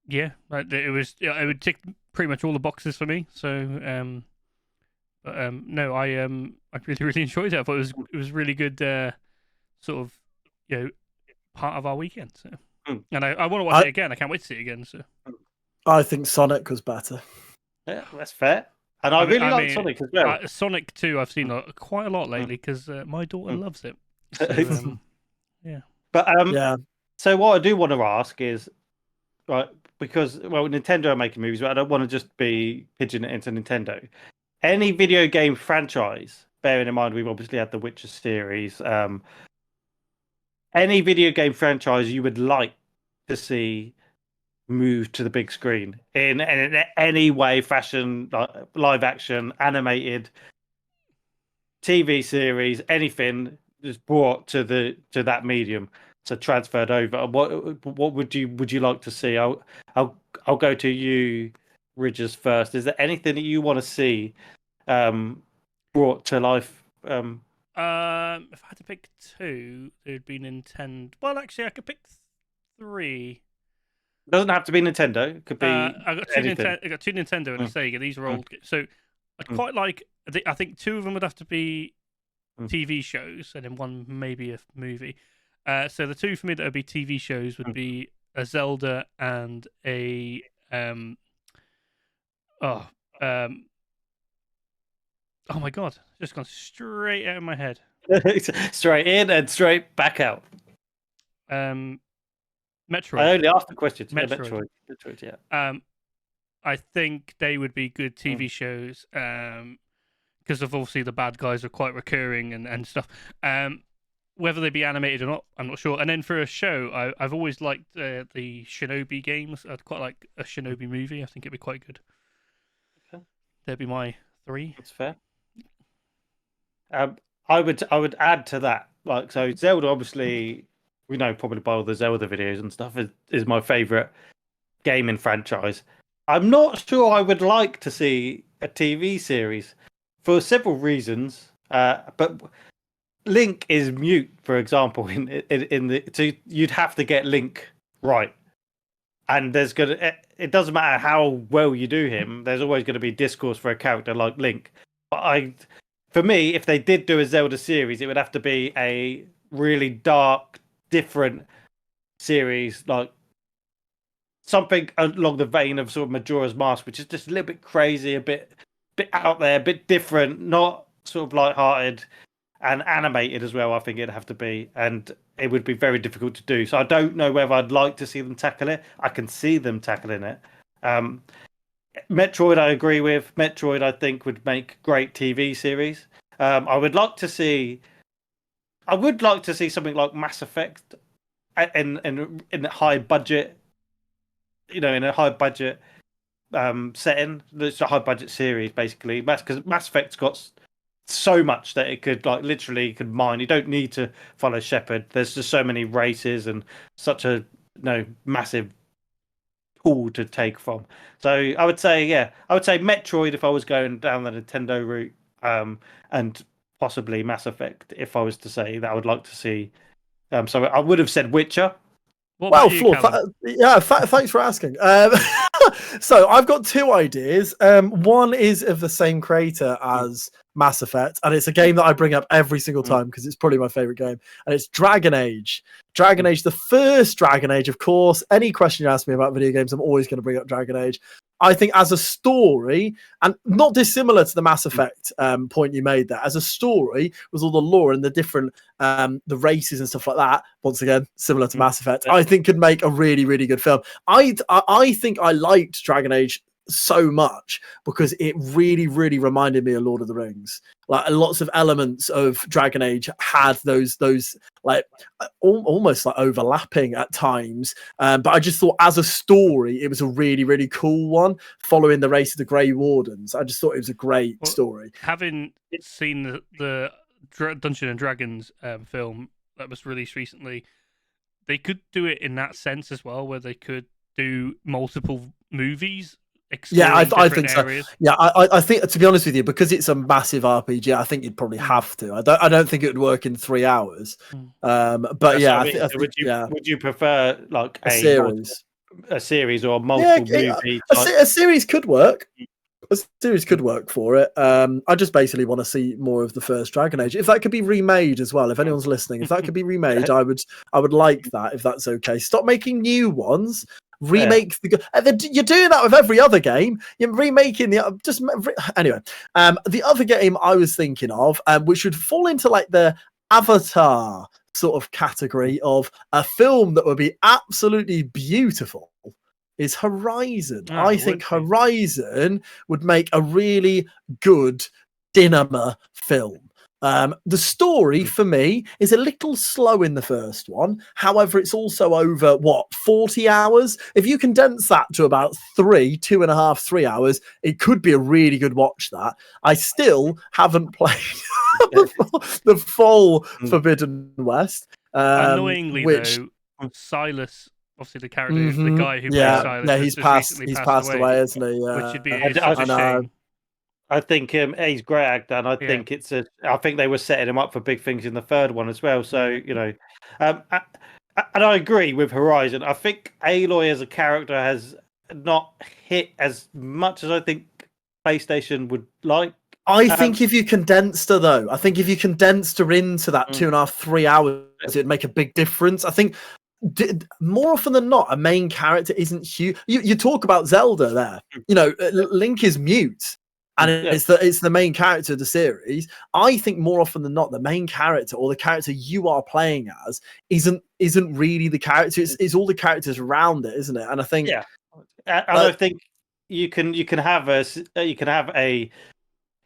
It would tick pretty much all the boxes for me. So, no, I really enjoyed it. I thought it was really good, sort of, part of our weekend. So, and I want to watch it again. I can't wait to see it again. So, I think Sonic was better. Yeah, that's fair. And I really like Sonic as well. Sonic 2, I've seen quite a lot lately because my daughter loves it. So, yeah. But so what I do want to ask is, right, because Nintendo are making movies, but I don't want to just be pigeon it into Nintendo. Any video game franchise, bearing in mind we've obviously had the Witcher series, any video game franchise you would like to see move to the big screen in any way, fashion, like live action, animated, TV series, anything just brought to that medium, so transferred over. What would you like to see? I'll go to you, Ridges, first. Is there anything that you want to see brought to life? If I had to pick two, it would be Nintendo. Well, actually, I could pick three. It doesn't have to be Nintendo. It could be. I got two Nintendo and a Sega. These are old. So I'd quite like. I think two of them would have to be TV shows, and then one maybe a movie. So the two for me that would be TV shows would be a Zelda and a oh my god, just gone straight out of my head. Straight in and straight back out. Metroid. I only asked the question. Metroid. Metroid, yeah. I think they would be good TV shows because of obviously the bad guys are quite recurring and stuff. Whether they be animated or not, I'm not sure. And then for a show, I've always liked the Shinobi games. I'd quite like a Shinobi movie. I think it'd be quite good. Okay. That'd be my three. That's fair. I would add to that. Like, so Zelda, obviously, we know probably by all the Zelda videos and stuff, is my favorite gaming franchise. I'm not sure I would like to see a TV series for several reasons. But Link is mute, for example, so you'd have to get Link right. And it doesn't matter how well you do him, there's always going to be discourse for a character like Link. But for me, if they did do a Zelda series, it would have to be a really dark, different series, like something along the vein of sort of Majora's Mask, which is just a little bit crazy, a bit out there, a bit different, not sort of light-hearted, and animated as well. I think it'd have to be, and it would be very difficult to do. So I don't know whether I'd like to see them tackle it. I can see them tackling it. Metroid, I agree with. Metroid, I think, would make great TV series. I would like to see something like Mass Effect in a high budget, in a high budget setting. It's a high budget series, basically. Because Mass Effect's got so much that it could literally mine. You don't need to follow Shepard. There's just so many races and such a massive pool to take from. So I would say Metroid if I was going down the Nintendo route, and possibly Mass Effect if I was to say that I would like to see. So I would have said Witcher. Well, thanks for asking. So I've got two ideas. One is of the same creator as Mass Effect, and it's a game that I bring up every single time because it's probably my favorite game, and it's Dragon Age. Dragon Age, the first Dragon Age, of course. Any question you ask me about video games, I'm always going to bring up Dragon Age. I think as a story, and not dissimilar to the Mass Effect point you made there, as a story with all the lore and the different the races and stuff like that, once again, similar to Mass Effect, I think could make a really, really good film. I think I liked Dragon Age so much because it really, really reminded me of Lord of the Rings. Like lots of elements of Dragon Age had those like almost like overlapping at times. But I just thought as a story, it was a really, really cool one following the Race of the Grey Wardens. I just thought it was a great story. Having seen the Dungeons and Dragons film that was released recently, they could do it in that sense as well, where they could do multiple movies. Yeah, I think areas. So. Yeah, I think, to be honest with you, because it's a massive RPG, I think you'd probably have to. I don't think it would work in 3 hours. But yeah, I think, would you prefer like a series, or multiple movie? A series could work. A series could work for it. I just basically want to see more of the first Dragon Age. If that could be remade as well, if anyone's listening, if that could be remade, I would like that. If that's okay, stop making new ones. Remake you're doing that with every other game. You're remaking anyway. The other game I was thinking of, which would fall into like the Avatar sort of category of a film that would be absolutely beautiful, is Horizon. I think Horizon would make a really good cinema film. The story for me is a little slow in the first one. However, it's also over 40 hours. If you condense that to about 2.5, 3 hours, it could be a really good watch. That I still haven't played the full Forbidden West. Annoyingly, though, Silas, obviously the character, the guy who plays Silas, he's passed away, hasn't he? Which would be a shame. I think he's great actor, and I think I think they were setting him up for big things in the third one as well. So and I agree with Horizon. I think Aloy as a character has not hit as much as I think PlayStation would like. I think if you condensed her, though, into that 2.5, 3 hours, it'd make a big difference. I think more often than not, a main character isn't huge. You talk about Zelda there. Link is mute. And it's the main character of the series. I think more often than not, the main character or the character you are playing as isn't really the character. It's all the characters around it, isn't it? And I think, I think you can have a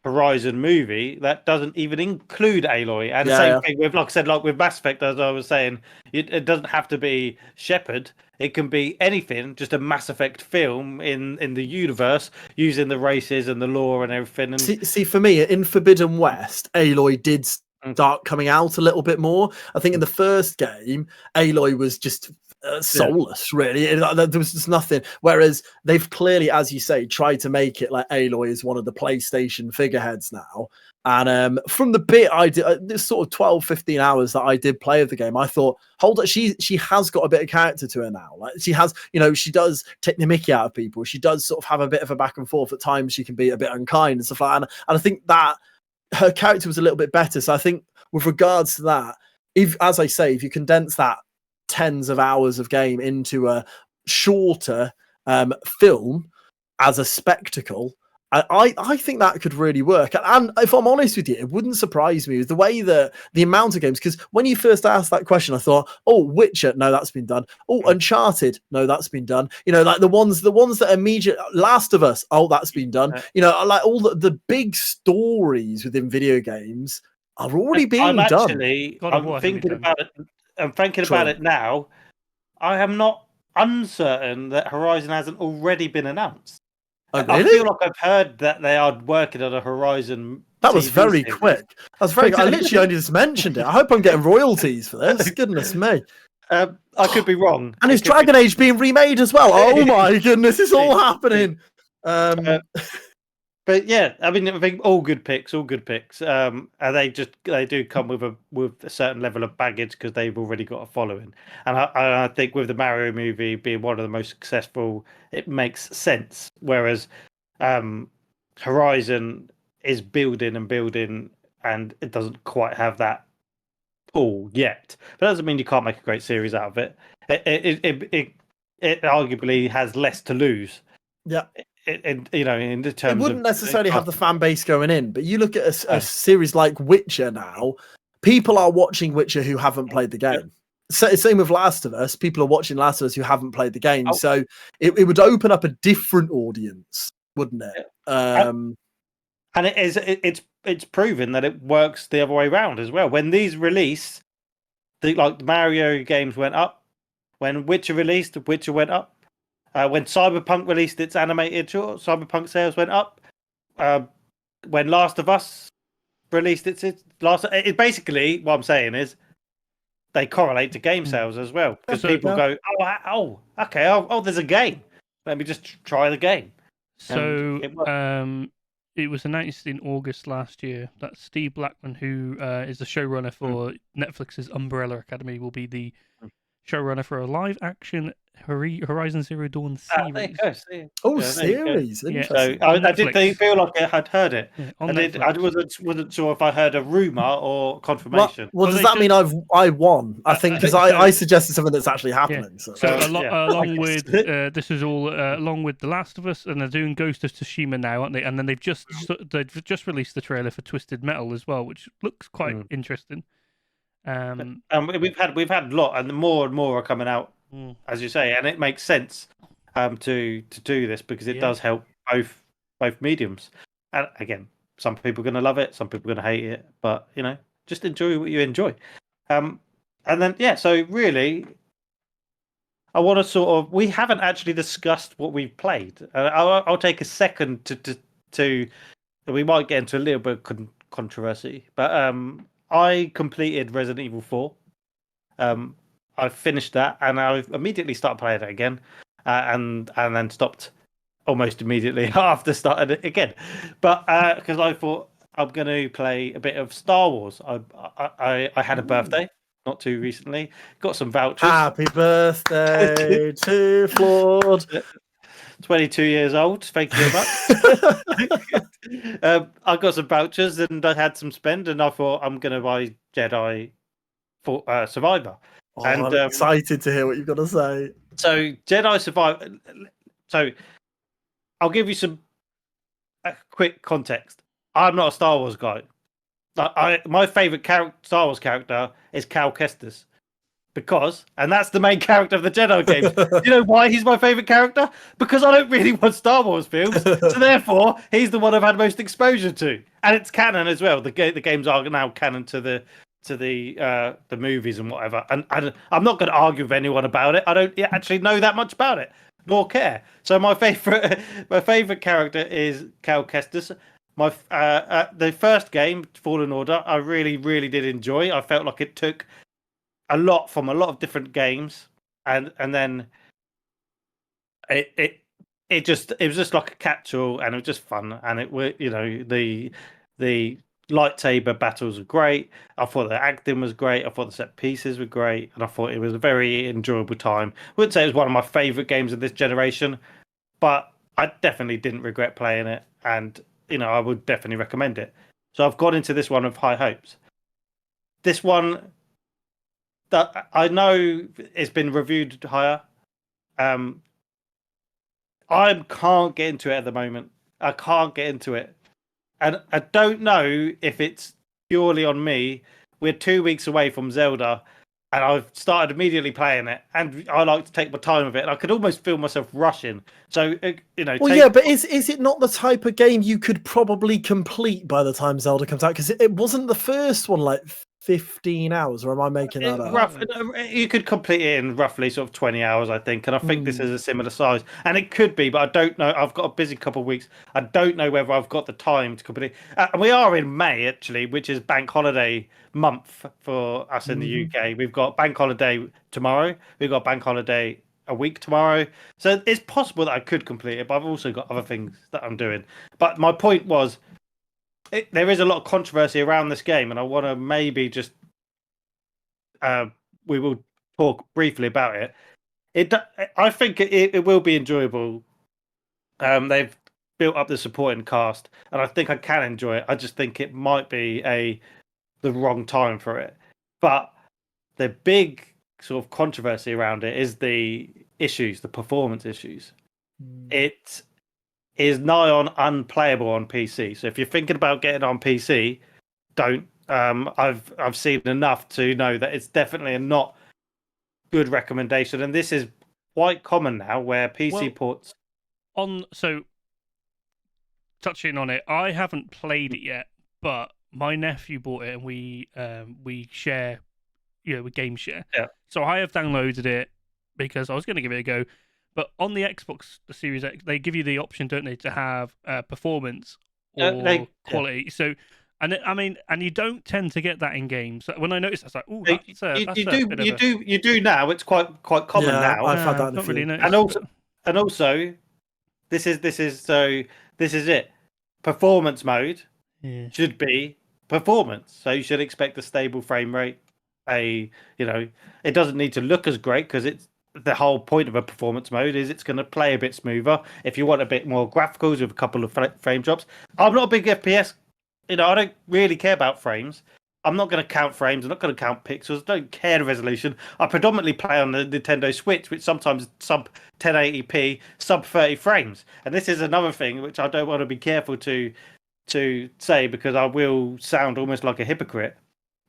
Horizon movie that doesn't even include Aloy. And same thing with, like I said, like with Mass Effect, as I was saying, it doesn't have to be Shepard. It can be anything, just a Mass Effect film in the universe, using the races and the lore and everything. And see, for me, in Forbidden West, Aloy did start coming out a little bit more. I think in the first game, Aloy was just soulless, really. There was just nothing. Whereas they've clearly, as you say, tried to make it like Aloy is one of the PlayStation figureheads now. And from the bit I did, this sort of 12, 15 hours that I did play of the game, I thought, hold on, she has got a bit of character to her now. Like she has, she does take the mickey out of people. She does sort of have a bit of a back and forth at times. She can be a bit unkind and stuff like that. And I think that her character was a little bit better. So I think with regards to that, if you condense that tens of hours of game into a shorter film as a spectacle, I think that could really work. And if I'm honest with you, it wouldn't surprise me with the way that the amount of games, because when you first asked that question, I thought, Witcher, no, that's been done. Uncharted, no, that's been done. Like the ones that immediate Last of Us, that's been done. Like all the big stories within video games are already being done. I'm thinking about it. I'm thinking about it now. I am not uncertain that Horizon hasn't already been announced. Really? I feel like I've heard that they are working on a Horizon. That was very quick. That's very. I literally only just mentioned it. I hope I'm getting royalties for this. Goodness me. I could be wrong. And is Dragon Age being remade as well? Oh my goodness, it's all happening. But yeah, I mean, I think all good picks. And they do come with a certain level of baggage because they've already got a following. And I think with the Mario movie being one of the most successful, it makes sense. Whereas Horizon is building, and it doesn't quite have that pull yet. But that doesn't mean you can't make a great series out of it. It arguably has less to lose. Yeah. In the terms, it wouldn't necessarily have the fan base going in, but you look at a series like Witcher now. People are watching Witcher who haven't played the game. same with Last of Us. People are watching Last of Us who haven't played the game, Oh. so it would open up a different audience, wouldn't it? And it's proven that it works the other way around as well. When these release, the Mario games went up. When Witcher released, Witcher went up. When Cyberpunk released its animated short, Cyberpunk sales went up. When Last of Us released it basically, what I'm saying is they correlate to game sales as well, because people go, okay, there's a game, let me just try the game. So it was announced in August last year that Steve Blackman, who is the showrunner for Netflix's Umbrella Academy, will be the showrunner for a live action Horizon Zero Dawn series. Series. So I did feel like I had heard it. Yeah, I wasn't sure if I heard a rumor or confirmation. Well, does that mean I won? I think because I suggested something that's actually happening. Yeah. Along with this is all along with The Last of Us, and they're doing Ghost of Tsushima now, aren't they? And then they've just released the trailer for Twisted Metal as well, which looks quite interesting. We've had a lot, and more are coming out, as you say, and it makes sense to do this because it does help both mediums. And again, some people are going to love it, some people are going to hate it, but just enjoy what you enjoy. And then so really, I want to we haven't actually discussed what we've played. I'll take a second to we might get into a little bit of controversy, but I completed Resident Evil 4. I finished that, and I immediately started playing it again, and then stopped almost immediately after starting it again. But because I thought I'm going to play a bit of Star Wars. I had a birthday not too recently. Got some vouchers. Happy birthday to Ford. 22 years old. Thank you very much. I got some vouchers and I had some spend, and I thought I'm going to buy Jedi for Survivor. And I'm excited to hear what you've got to say. So Jedi Survivor. So I'll give you some quick context. I'm not a Star Wars guy. My favorite Star Wars character is Cal Kestis. And that's the main character of the Jedi games. You know why he's my favorite character? Because I don't really watch Star Wars films, so therefore he's the one I've had most exposure to, and it's canon as well. The games are now canon to the movies and whatever. And I'm not going to argue with anyone about it. I don't actually know that much about it, nor care. So my favorite character is Cal Kestis. The first game, Fallen Order, I really, really did enjoy. I felt like it took a lot from a lot of different games, and then it was just like a catch-all, and it was just fun, and the lightsaber battles were great. I thought the acting was great. I thought the set pieces were great, and I thought it was a very enjoyable time. I wouldn't say it was one of my favorite games of this generation, but I definitely didn't regret playing it, and I would definitely recommend it. So I've got into this one with high hopes. This one that I know it's been reviewed higher. I can't get into it at the moment. I can't get into it. And I don't know if it's purely on me. We're 2 weeks away from Zelda, and I've started immediately playing it. And I like to take my time with it. And I could almost feel myself rushing. So, Well, but is it not the type of game you could probably complete by the time Zelda comes out? Because it wasn't the first one, 15 hours, or am I making that up? You could complete it in roughly sort of 20 hours, I think, and I think this is a similar size, and it could be, but I don't know. I've got a busy couple of weeks. I don't know whether I've got the time to complete. And we are in May actually, which is bank holiday month for us in the UK. We've got bank holiday tomorrow. We've got bank holiday a week tomorrow, so it's possible that I could complete it, but I've also got other things that I'm doing. But my point was, there is a lot of controversy around this game, and I want to maybe just we will talk briefly about it. I think it will be enjoyable. They've built up the supporting cast, and I think I can enjoy it. I just think it might be the wrong time for it. But the big sort of controversy around it is the performance issues. It is nigh on unplayable on PC. So if you're thinking about getting on PC, don't. I've seen enough to know that it's definitely not good recommendation, and this is quite common now, where PC ports. So touching on it, I haven't played it yet, but my nephew bought it, and we share, we game share. Yeah. So I have downloaded it because I was going to give it a go, but on the Xbox, the Series X, they give you the option, don't they, to have performance or quality. So. And you don't tend to get that in games. When I noticed, I was like, "Oh, you do now. It's quite common now." I've had that in not really noticed. And also, this is it. Performance mode should be performance, so you should expect a stable frame rate. It doesn't need to look as great because it's the whole point of a performance mode is it's going to play a bit smoother. If you want a bit more graphicals with a couple of frame drops, I'm not a big FPS. I don't really care about frames. I'm not going to count frames. I'm not going to count pixels. I don't care the resolution. I predominantly play on the Nintendo Switch, which sometimes sub 1080p, sub 30 frames. And this is another thing which I don't want to be careful to say, because I will sound almost like a hypocrite,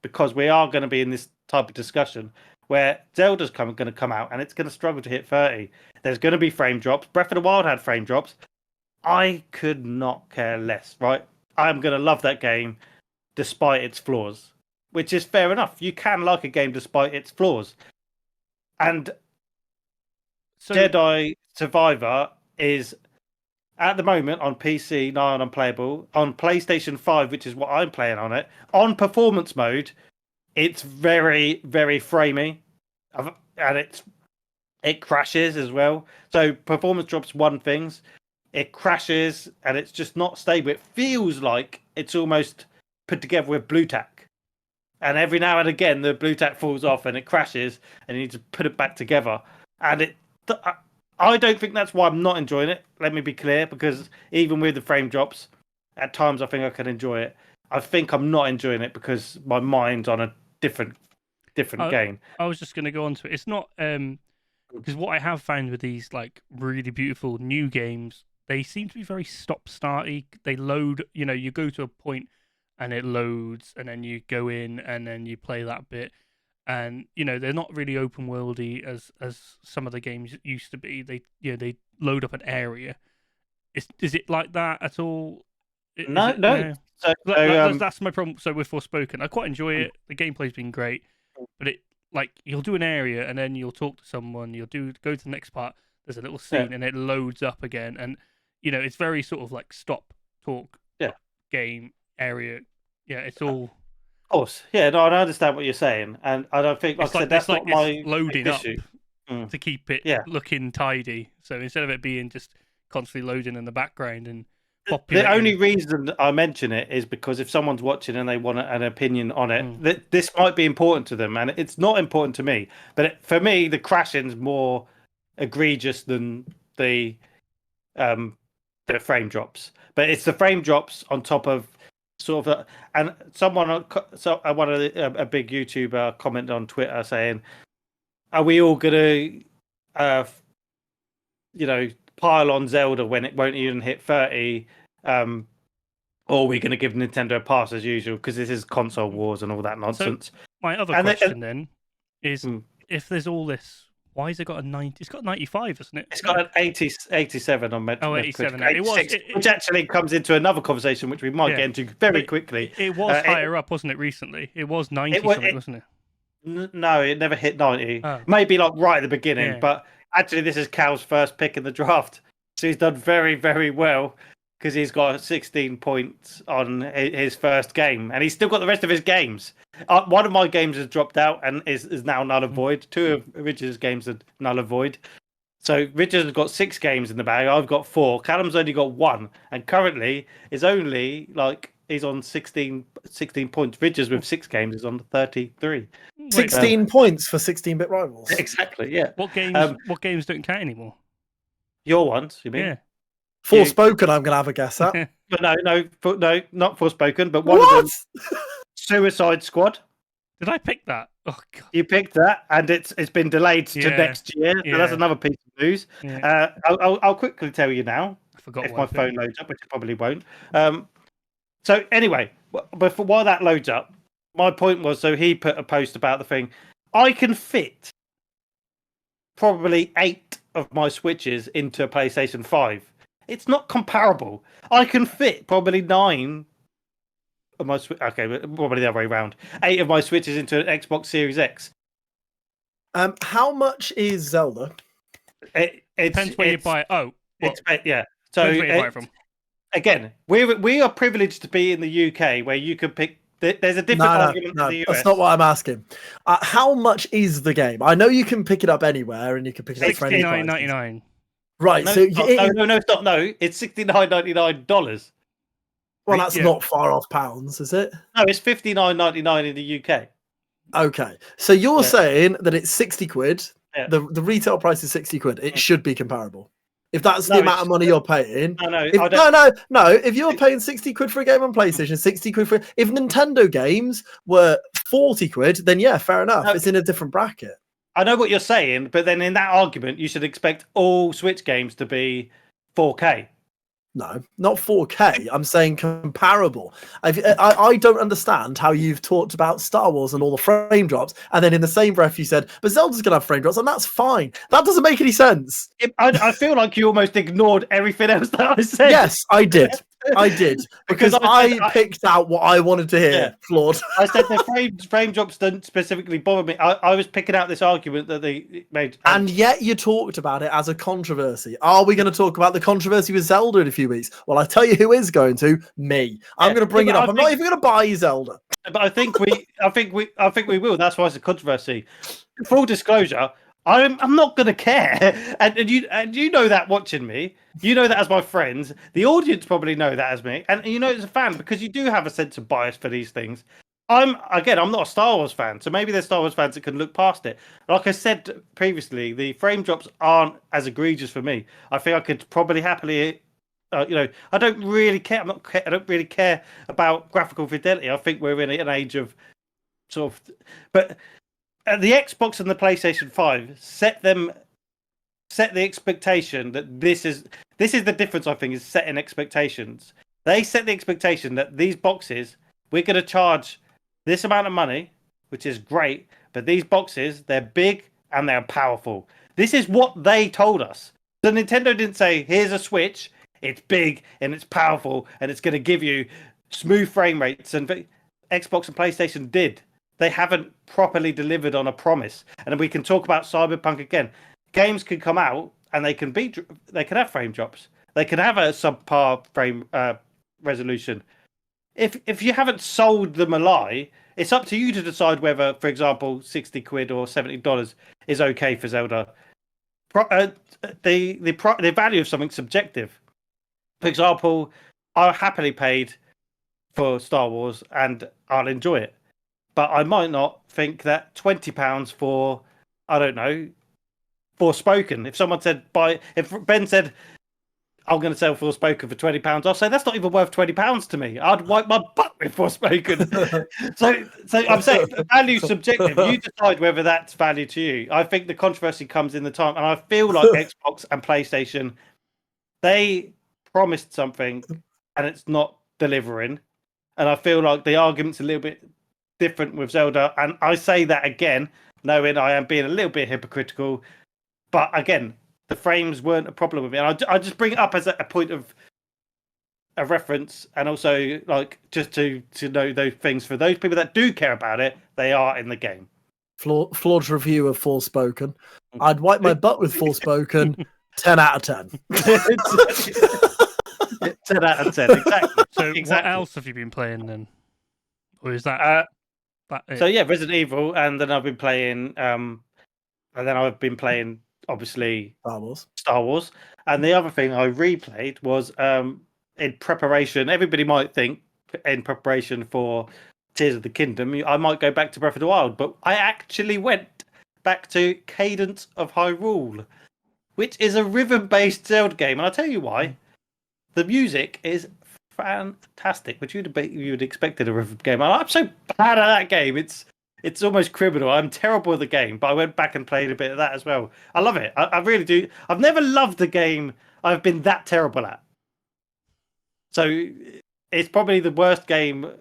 because we are going to be in this type of discussion where Zelda's going to come out and it's going to struggle to hit 30. There's going to be frame drops. Breath of the Wild had frame drops. I could not care less, right? I'm going to love that game despite its flaws, which is fair enough. You can like a game despite its flaws. And Jedi Survivor is, at the moment, on PC, nigh unplayable. On PlayStation 5, which is what I'm playing on it, on performance mode, it's very, very framey. And it crashes as well. So performance drops one things. It crashes and it's just not stable. It feels like it's almost put together with blue tack. And every now and again, the blue tack falls off and it crashes and you need to put it back together. And I don't think that's why I'm not enjoying it. Let me be clear, because even with the frame drops, at times I think I can enjoy it. I think I'm not enjoying it because my mind's on a different game. I was just going to go on to it. It's not because what I have found with these like really beautiful new games, they seem to be very stop-starty. They load, you go to a point and it loads, and then you go in and then you play that bit. And, they're not really open worldy as some of the games used to be. They load up an area. Is it like that at all? No. So, that's my problem. So with Forspoken, I quite enjoy it. The gameplay's been great, but you'll do an area and then you'll talk to someone. You'll go to the next part. There's a little scene and it loads up again, and it's very sort of like stop, talk, game area. Yeah, it's all. Of course, yeah. No, I understand what you're saying, and I don't think, like I said, that's not my loading up issue. To keep it looking tidy. So instead of it being just constantly loading in the background and the only reason I mention it is because if someone's watching and they want an opinion on it, this might be important to them, and it's not important to me. But for me, the crashing's more egregious than the frame drops. But it's the frame drops on top of sort of and someone, a big YouTuber commented on Twitter saying, "Are we all gonna, pile on Zelda when it won't even hit 30? Or are we going to give Nintendo a pass as usual because this is console wars and all that nonsense?" So my other question then is, if there's all this, why has it got a 90? It's got 95, isn't it? It's got an 87 on Metacritic. Oh, 87. 86, which actually comes into another conversation which we might get into very quickly. It was higher up, wasn't it, recently? It was 90 something, wasn't it? No, it never hit 90. Maybe like right at the beginning, but actually this is Cal's first pick in the draft. So he's done very, very well because he's got 16 points on his first game, and he's still got the rest of his games. One of my games has dropped out and is now null and void. Two of Richard's games are null and void. So Richard has got 6 games in the bag. I've got 4. Callum's only got 1, and currently is only he's on 16 points. Richard's with 6 games is on 33. 16 points for 16-bit rivals. Exactly. Yeah. What games don't count anymore? Your ones, you mean? Yeah. Forspoken, I'm gonna have a guess at. But no, not Forspoken. But one of them, Suicide Squad. Did I pick that? Oh God! You picked that, and it's been delayed to next year. So that's another piece of news. Yeah. I'll quickly tell you now. I forgot if my phone loads up, which it probably won't. So anyway, while that loads up, my point was, so he put a post about the thing. I can fit probably 8 of my Switches into a PlayStation 5. It's not comparable. I can fit probably 9 of my okay, probably the other way around. 8 of my Switches into an Xbox Series X. How much is Zelda? It Depends where you buy it. Oh, yeah. So depends where you buy it from. Again, we are privileged to be in the UK where you can pick. There's a different argument in the US. That's not what I'm asking. How much is the game? I know you can pick it up anywhere, and you can pick it up for any price. $69.99. Right. No, so it's not. No, it's $69.99. Well, that's not far off pounds, is it? No, it's $59.99 in the UK. Okay, so you're saying that it's 60 quid. Yeah. The retail price is 60 quid. It should be comparable. If that's the amount of money you're paying. No. If you're paying 60 quid for a game on PlayStation, 60 quid for if Nintendo games were 40 quid, then yeah, fair enough. It's in a different bracket. I know what you're saying, but then in that argument, you should expect all Switch games to be 4K. No, not 4K. I'm saying comparable. I don't understand how you've talked about Star Wars and all the frame drops, and then in the same breath you said, but Zelda's going to have frame drops, and that's fine. That doesn't make any sense. I feel like you almost ignored everything else that I said. Yes, I did. I did. Because I picked out what I wanted to hear, Flawed. I said the frame drops don't specifically bother me. I was picking out this argument that they made. And yet you talked about it as a controversy. Are we going to talk about the controversy with Zelda in a few weeks? Well, I tell you who is going to. Me. I'm going to bring it up. I'm not even going to buy Zelda. But I think we will. That's why it's a controversy. Full disclosure, I'm not going to care, and you know that watching me, you know that as my friends, the audience probably know that as me, and you know as a fan because you do have a sense of bias for these things. I'm not a Star Wars fan, so maybe there's Star Wars fans that can look past it. Like I said previously, the frame drops aren't as egregious for me. I think I could probably happily. I don't really care. I don't really care about graphical fidelity. I think we're in an age of sort of, but. The Xbox and the PlayStation 5 set the expectation that this is the difference. I think is setting expectations. They set the expectation that these boxes we're going to charge this amount of money, which is great, but these boxes they're big and they're powerful. This is what they told us. So Nintendo didn't say here's a Switch, it's big and it's powerful and it's going to give you smooth frame rates, and Xbox and PlayStation did. They haven't properly delivered on a promise, and we can talk about Cyberpunk again. Games can come out and they can have frame drops. They can have a subpar frame resolution. If you haven't sold them a lie, it's up to you to decide whether, for example, 60 quid or $70 is okay for Zelda. The value of something subjective. For example, I happily paid for Star Wars and I'll enjoy it. But I might not think that £20 for, I don't know, Forspoken. If someone said if Ben said, I'm going to sell Forspoken for £20, I'll say that's not even worth £20 to me. I'd wipe my butt with Forspoken. so I'm saying value subjective. You decide whether that's value to you. I think the controversy comes in the time, and I feel like Xbox and PlayStation, they promised something and it's not delivering. And I feel like the argument's a little bit different with Zelda, and I say that again, knowing I am being a little bit hypocritical. But again, the frames weren't a problem with me. And I just bring it up as a point of a reference, and also like just to know those things for those people that do care about it. They are in the game. Flawed review of Forspoken. I'd wipe my butt with Forspoken. 10 out of 10. 10 out of 10. Exactly. So what else have you been playing then? Or is that? So yeah, Resident Evil, and then I've been playing, obviously Star Wars, and the other thing I replayed was in preparation. Everybody might think in preparation for Tears of the Kingdom, I might go back to Breath of the Wild, but I actually went back to Cadence of Hyrule, which is a rhythm-based Zelda game, and I'll tell you why. The music is fantastic, which you'd expected a rhythm game. I'm so bad at that game. It's almost criminal. I'm terrible at the game, but I went back and played a bit of that as well. I love it. I really do. I've never loved a game I've been that terrible at. So it's probably the worst game,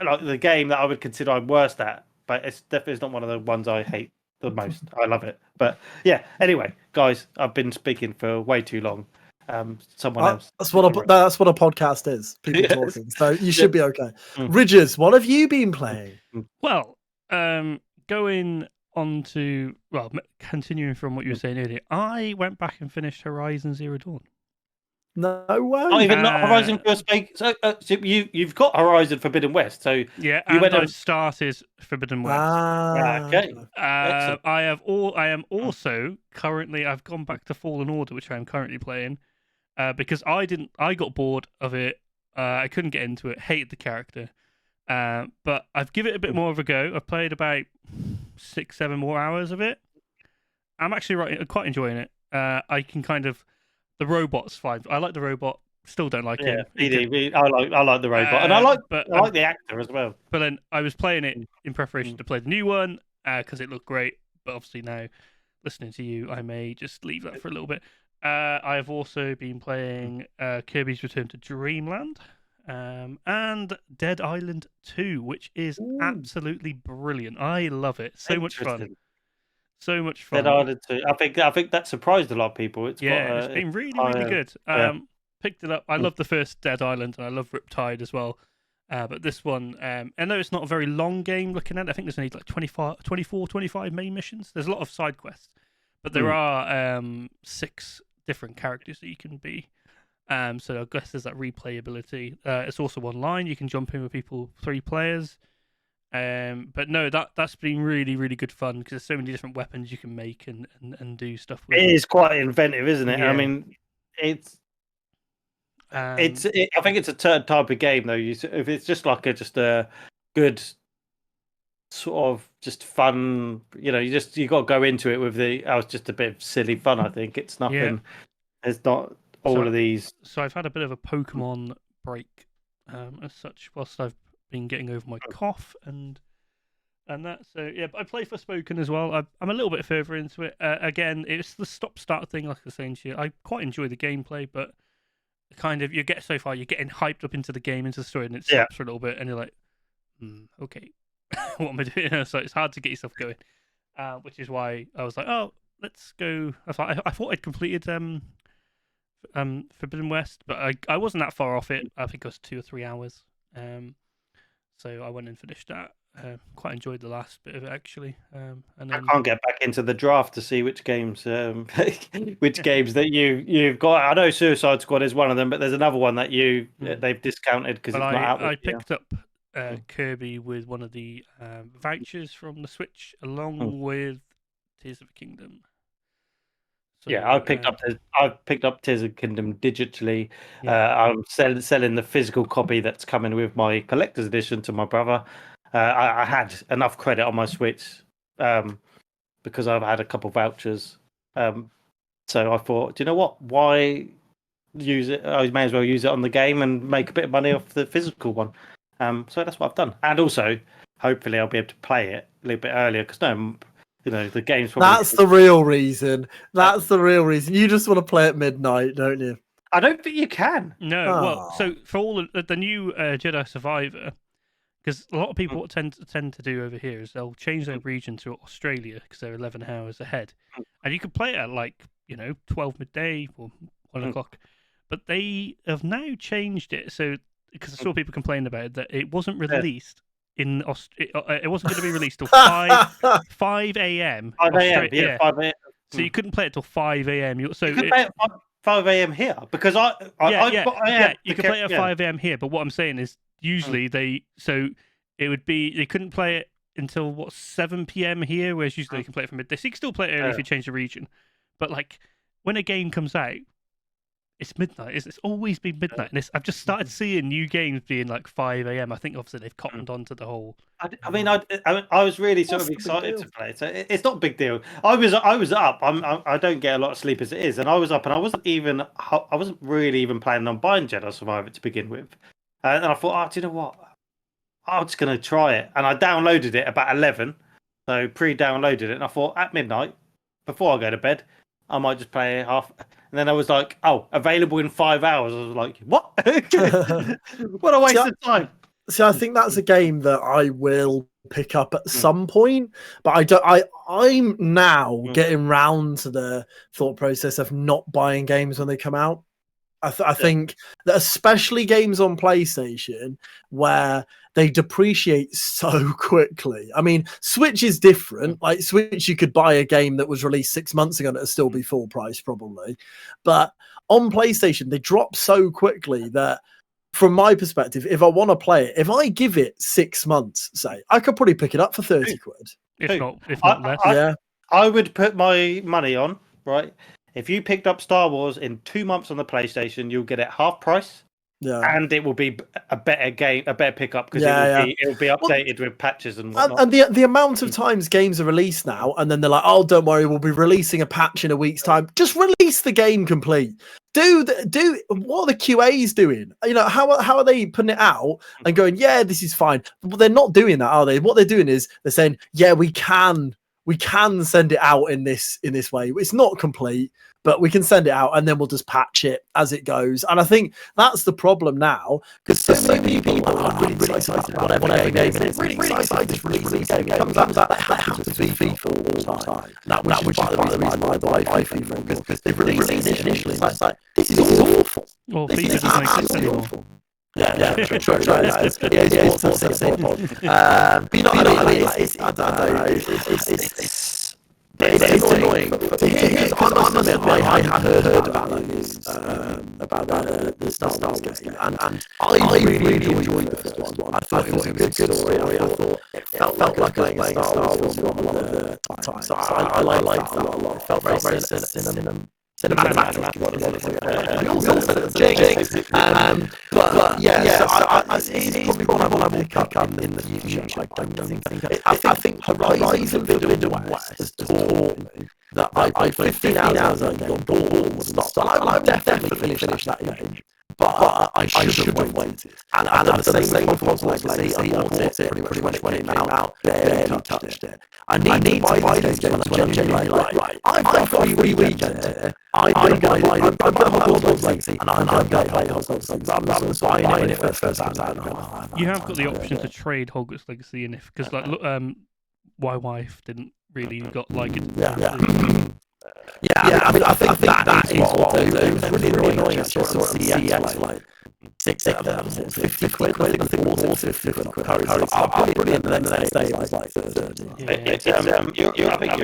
like the game that I would consider I'm worst at. But it's definitely not one of the ones I hate the most. I love it. But yeah, anyway, guys, I've been speaking for way too long. Someone else. That's what a podcast is. People Yes. talking. So you should be okay. Mm. Ridges, what have you been playing? Well, going on to continuing from what you were saying earlier, I went back and finished Horizon Zero Dawn. No way. Not Horizon First Bake. So you've got Horizon Forbidden West. So yeah, you and I've started Forbidden West. Okay. I am also currently. I've gone back to Fallen Order, which I am currently playing, because I got bored of it. I couldn't get into it. Hated the character. But I've given it a bit more of a go. I've played about 6-7 more hours of it. I'm actually quite enjoying it. I can kind of. The robot's fine. I like the robot. Still don't like him. I like the robot, and I like the actor as well. But then I was playing it in preparation to play the new one because it looked great. But obviously now, listening to you, I may just leave that for a little bit. I have also been playing Kirby's Return to Dreamland and Dead Island 2, which is absolutely brilliant. I love it. So much fun. So much fun. Dead Island 2. I think that surprised a lot of people. It's been really good. Picked it up. I love the first Dead Island, and I love Riptide as well. But this one, I know it's not a very long game looking at it. I think there's only like 25 main missions. There's a lot of side quests, but there are 6 different characters that you can be. So I guess there's that replayability. It's also online. You can jump in with people, 3 players. But no, that's been really, really good fun because there's so many different weapons you can make and do stuff with. It is quite inventive, isn't it? Yeah. I mean, I think it's a certain type of game though. If it's just like a good sort of just fun, you got to go into it with it's just a bit of silly fun. I think it's nothing. Yeah. It's not all of these. So I've had a bit of a Pokemon break, as such, whilst I've been getting over my cough and that. So yeah, but I play Forspoken as well. I'm a little bit further into it. Again, it's the stop-start thing, like I was saying to you. I quite enjoy the gameplay, but kind of you get so far, you're getting hyped up into the game, into the story, and it stops for a little bit, and you're like, okay, what am I doing? So it's hard to get yourself going, which is why I was like, oh, let's go. I thought I'd completed Forbidden West, but I wasn't that far off it. I think it was 2 or 3 hours. So I went and finished that. Quite enjoyed the last bit of it actually. And then... I can't get back into the draft to see which games, games that you've got. I know Suicide Squad is one of them, but there's another one that they've discounted because it's not out. I picked up Kirby with one of the vouchers from the Switch, along with Tears of the Kingdom. So, I picked up Tears of the Kingdom digitally. I'm selling the physical copy that's coming with my collector's edition to my brother. I had enough credit on my Switch because I've had a couple of vouchers. So I thought, do you know what? Why use it? I may as well use it on the game and make a bit of money off the physical one. So that's what I've done. And also, hopefully, I'll be able to play it a little bit earlier because the game's probably... That's the real reason. That's the real reason. You just want to play at midnight, don't you? I don't think you can. No. Well, so for all the new Jedi Survivor, because a lot of people what tend to do over here is they'll change their region to Australia because they're 11 hours ahead, and you can play it at 12 midday or 1 o'clock. But they have now changed it so because I saw people complain about it that it wasn't released. It wasn't going to be released till 5 a.m. 5 a.m. 5 a.m. So you couldn't play it till 5 a.m. You can play it 5 a.m. here because you can play it at 5 a.m. here. But what I'm saying is usually they couldn't play it until 7 p.m. here, whereas usually they can play it from midday. So you can still play it early if you change the region. But when a game comes out, it's midnight. It's always been midnight. And I've just started seeing new games being 5 a.m. I think obviously they've cottoned onto the whole. I was really sort of excited to play it. So it's not a big deal. I was up. I don't get a lot of sleep as it is, and I was up, and I wasn't really even planning on buying Jedi Survivor to begin with. And I thought, do you know what? I'm just going to try it, and I downloaded it about 11. So pre-downloaded it, and I thought at midnight before I go to bed, I might just play half. And then I was like, available in 5 hours. I was like, what? What a waste of time. So I think that's a game that I will pick up at some point, but I don't. I'm now getting round to the thought process of not buying games when they come out. I think that especially games on PlayStation where they depreciate so quickly. I mean, Switch is different. Like Switch, you could buy a game that was released 6 months ago and it'll still be full price probably. But on PlayStation, they drop so quickly that from my perspective, if I want to play it, if I give it 6 months, say, I could probably pick it up for 30 quid. If not less. Yeah. I would put my money on, right? If you picked up Star Wars in 2 months on the PlayStation, you'll get it half price. Yeah. And it will be a better game, a better pickup because it will be updated with patches and whatnot. And the amount of times games are released now, and then they're like, "Oh, don't worry, we'll be releasing a patch in a week's time." Just release the game complete. Do what are the QAs doing? You know, how are they putting it out and going, "Yeah, this is fine." Well, they're not doing that, are they? What they're doing is they're saying, "Yeah, we can send it out in this way. It's not complete, but we can send it out and then we'll just patch it as it goes." And I think that's the problem now, because so many people are really excited about whatever game it is. Really excited to release a game. It comes out that happens to be FIFA all the time. That which is part of the reason why I buy FIFA, because they've released it initially. It's like, this is awful. Well, FIFA doesn't make sense anymore. Yeah, sure. It's but you know what I mean? It's annoying. I had heard about those, about the Star Wars game, and I really enjoyed the first one. I thought it was a good story. I thought it felt like playing a Star Wars film a lot of the time. So I liked that a lot. It felt very cinematic. But yeah, so it's probably one I will pick up in the future. I think Horizon Forbidden West has taught me that I played 15 hours and got bored and stopped. I've definitely finished that game, but I should have waited. And at the same Hogwarts Legacy, I bought it pretty much when it came out, barely touched it. I need to buy these games when I'm genuinely like, I've got a free weekend here. I'm going to buy Hogwarts Legacy, and I'm going to play Hogwarts Legacy. I'm not buying it when it first comes out. You have got the option to trade Hogwarts Legacy, and because like my wife didn't really got like it. I mean, I think that is what I'll do. It was really annoying. I saw CX like 50 quid. I think more 50 quid. I'll put it in the next day. It was like 30. You're right. I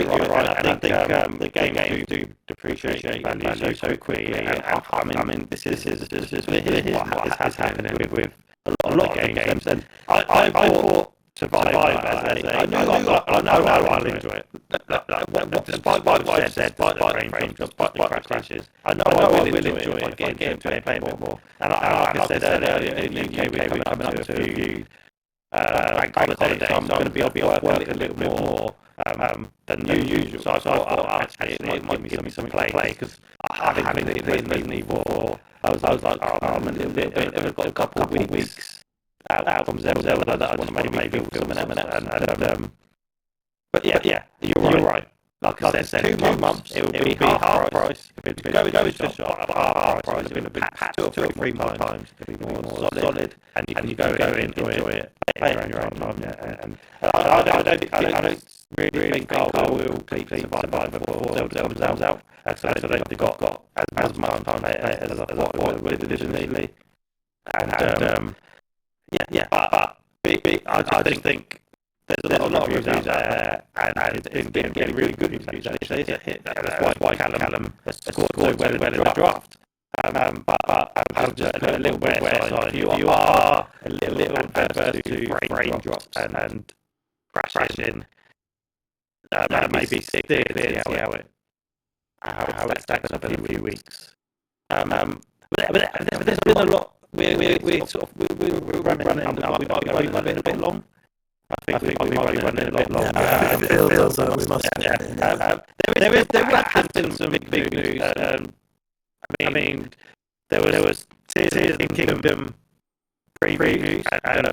think the game do depreciate value so quickly. I mean, this is what has happened with a lot of games. And I bought Survivor as I know I'll enjoy it. Despite what I've said, despite the frame drops, despite the crashes, I know I will enjoy it if I get into it, play a bit more. And like I said earlier, in the UK we're coming up to a few bank holidays, so I'm going to be off work a little bit more than usual. So I thought actually it might give me something to play, because I haven't been Resident Evil. I was like, I'm a little bit. I've got a couple of weeks out from Zelda that I just want to maybe film and but yeah, you're right. Like I said, 2 months, it would be half price. If it goes to the shop, half price. It would have been patched 2 or 3 times. It would be more solid, and you can go in, enjoy it, play it on your own time. Yeah, and I don't really think I will complete Survivor before Zelda comes out. So they've got as much time as I thought with originally, and but I just think there's a lot of reviews out there, and it's getting really good reviews actually. It's a hit. That's why Callum has scored so well in the draft. But I'll just put a little bit aside. You are a little adverse to frame drops and crashing. Maybe see how it stacks up in a few weeks. But there's been a lot. We're running up. We've been a bit long. I think we might be running a bit long. There has been some big news. I mean, there was Tears of the Kingdom previews, and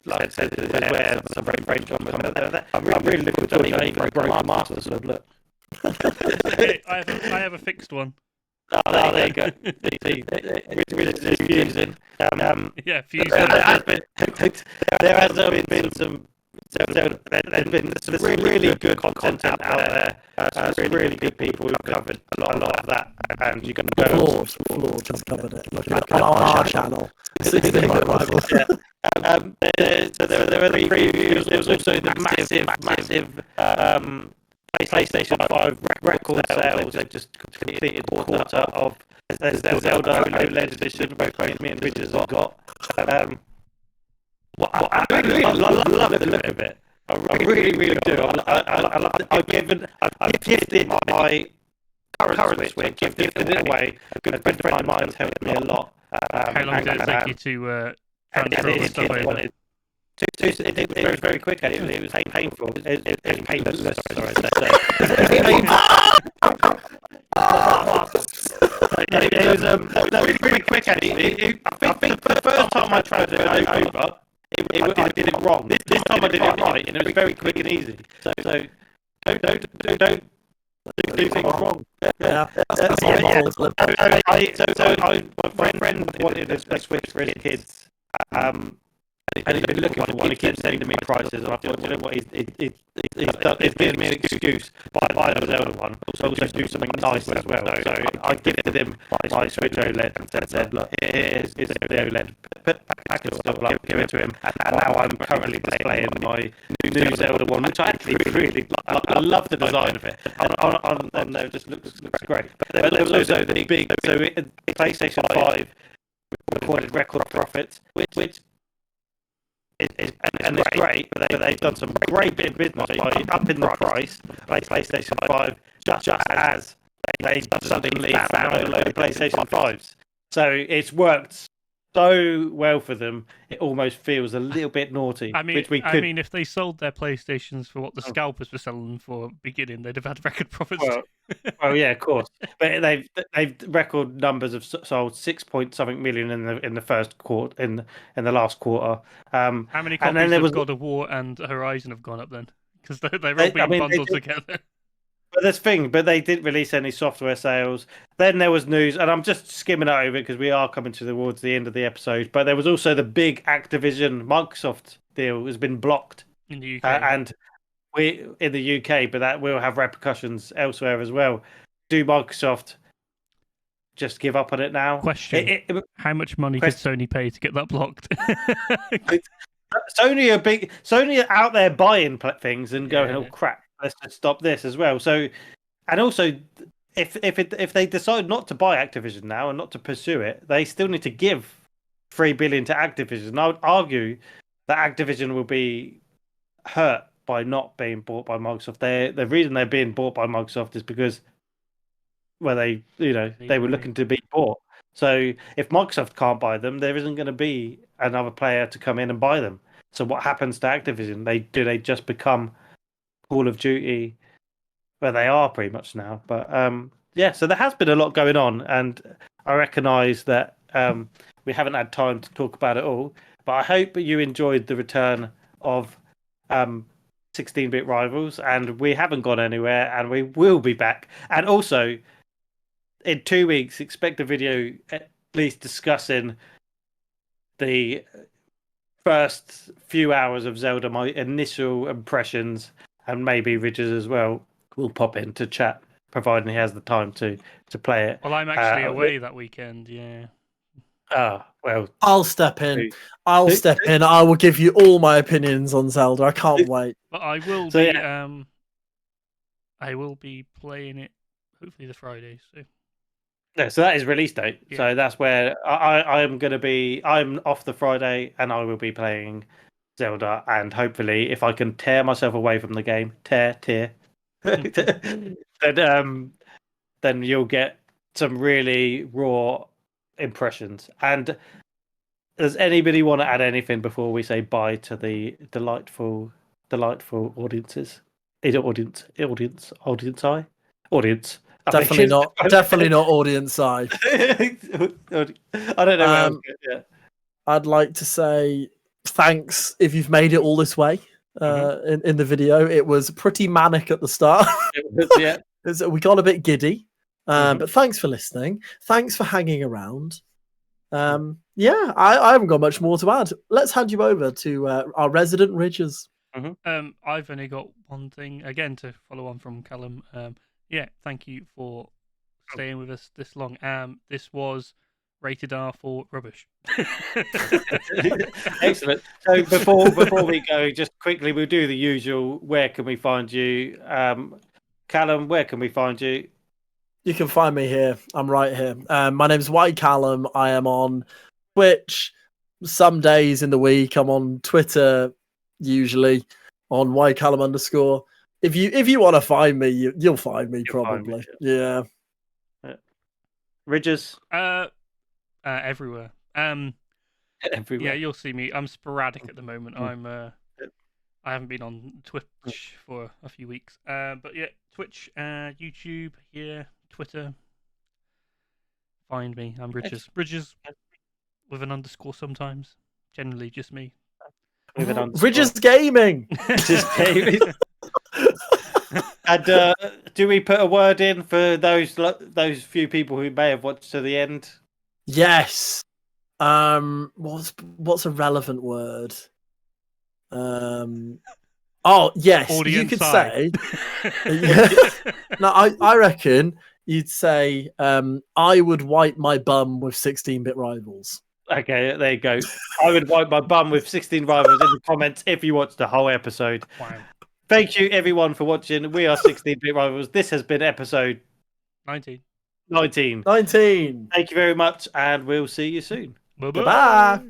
like I said, where some frame drops coming out. I'm really looking forward to even Broken Masters. Look, I have a fixed one. Oh, there you go. It's fusing. Yeah, fusing. There has been some there's been some really good content out there. Some really good people who've covered a lot of that, and you can go. Floor just covered it. Look at our channel. So there are the previews. There was also the massive PlayStation 5 record sales. They've just completed a quarter of the Zelda OLED edition. Both me and Richards have got. I really love the look of it. I really do. I've gifted my current Switch. I've gifted it away. A good friend of mine's helped me a lot. How long did it take you to transfer all the stuff over? It was very quick, actually. It was painful. It was painless. Sorry. It was really quick, actually. I think the first time I tried it over, I did it wrong. This time I did it right, and it was very quick and easy. So don't do things wrong. Yeah. My friend wanted a Switch for his kids. And he's been looking for one. He keeps sending me prices, and I thought, you know what, he's given me an excuse buy the Zelda one. Also do something nice as well. So I gifted him my Switch OLED and said, look, here's the OLED package stuff. I'll give it to him. And now I'm currently displaying my new Zelda one, which I actually really like. I love the design of it, and on there, it just looks great. But there was also the big, so PlayStation 5 recorded record profits, which. And it's great, but they've done some great bit of business by upping the price of PlayStation 5 just as they suddenly found a load of PlayStation 5s. So it's worked so well for them, it almost feels a little bit naughty. I mean, if they sold their PlayStations for what the scalpers were selling for beginning, they'd have had record profits. Well, yeah, of course. But they've record numbers of sold 6-point-something million in the first quarter, in the last quarter. How many copies of God of War and Horizon have gone up then? Because they're all being bundled together. But that's the thing, but they didn't release any software sales. Then there was news, and I'm just skimming it over because we are coming towards the end of the episode. But there was also the big Activision Microsoft deal has been blocked in the UK, and we in the UK, but that will have repercussions elsewhere as well. Do Microsoft just give up on it now? Question: how much money could Sony pay to get that blocked? Sony are out there buying things and going, oh crap. Let's just stop this as well. So, and also, if they decide not to buy Activision now and not to pursue it, they still need to give $3 billion to Activision. I would argue that Activision will be hurt by not being bought by Microsoft. The reason they're being bought by Microsoft is because, well, they were looking to be bought. So if Microsoft can't buy them, there isn't going to be another player to come in and buy them. So what happens to Activision? They just become Call of Duty, where they are pretty much now. But so there has been a lot going on, and I recognise that we haven't had time to talk about it all. But I hope you enjoyed the return of 16-bit Rivals, and we haven't gone anywhere, and we will be back. And also, in 2 weeks, expect a video at least discussing the first few hours of Zelda, my initial impressions. And maybe Richard as well will pop in to chat, providing he has the time to play it. Well, I'm actually away that weekend, yeah. Well, I'll step in. I will give you all my opinions on Zelda. I can't wait. But I will be playing it hopefully the Friday. So that is release date. Yeah. So that's where I am going to be. I'm off the Friday, and I will be playing Zelda, and hopefully, if I can tear myself away from the game, then you'll get some really raw impressions. And does anybody want to add anything before we say bye to the delightful audiences? Is it audience? Definitely not audience side. I don't know. I'd like to say thanks if you've made it all this way in the video. It was pretty manic at the start. We got a bit giddy, but thanks for listening. Thanks for hanging around. I haven't got much more to add. Let's hand you over to our resident Ridges. I've only got one thing again to follow on from Callum. Yeah, thank you for staying with us this long. This was rated R for rubbish. Excellent. So before we go, just quickly, we'll do the usual. Where can we find you, Callum? Where can we find you? You can find me here. I'm right here. My name's White Callum. I am on Twitch some days in the week. I'm on Twitter usually on White Callum _. If you want to find me, you'll find me probably. Yeah. Ridges. Everywhere. Everywhere. Yeah, you'll see me. I'm sporadic at the moment. I haven't been on Twitch for a few weeks. But yeah, Twitch, YouTube, here, Twitter. Find me. I'm Bridges. Bridges with an _ sometimes. Generally just me. Bridges Gaming. Bridges Gaming. And do we put a word in for those few people who may have watched to the end? Yes. What's a relevant word? Oh yes, Audience you could side. say. No, I reckon you'd say I would wipe my bum with 16-bit rivals. Okay, there you go. I would wipe my bum with 16 rivals in the comments if you watched the whole episode. Wow. Thank you everyone for watching. We are 16-bit rivals. This has been episode 19. 19. Thank you very much, and we'll see you soon. Bye-bye. Goodbye.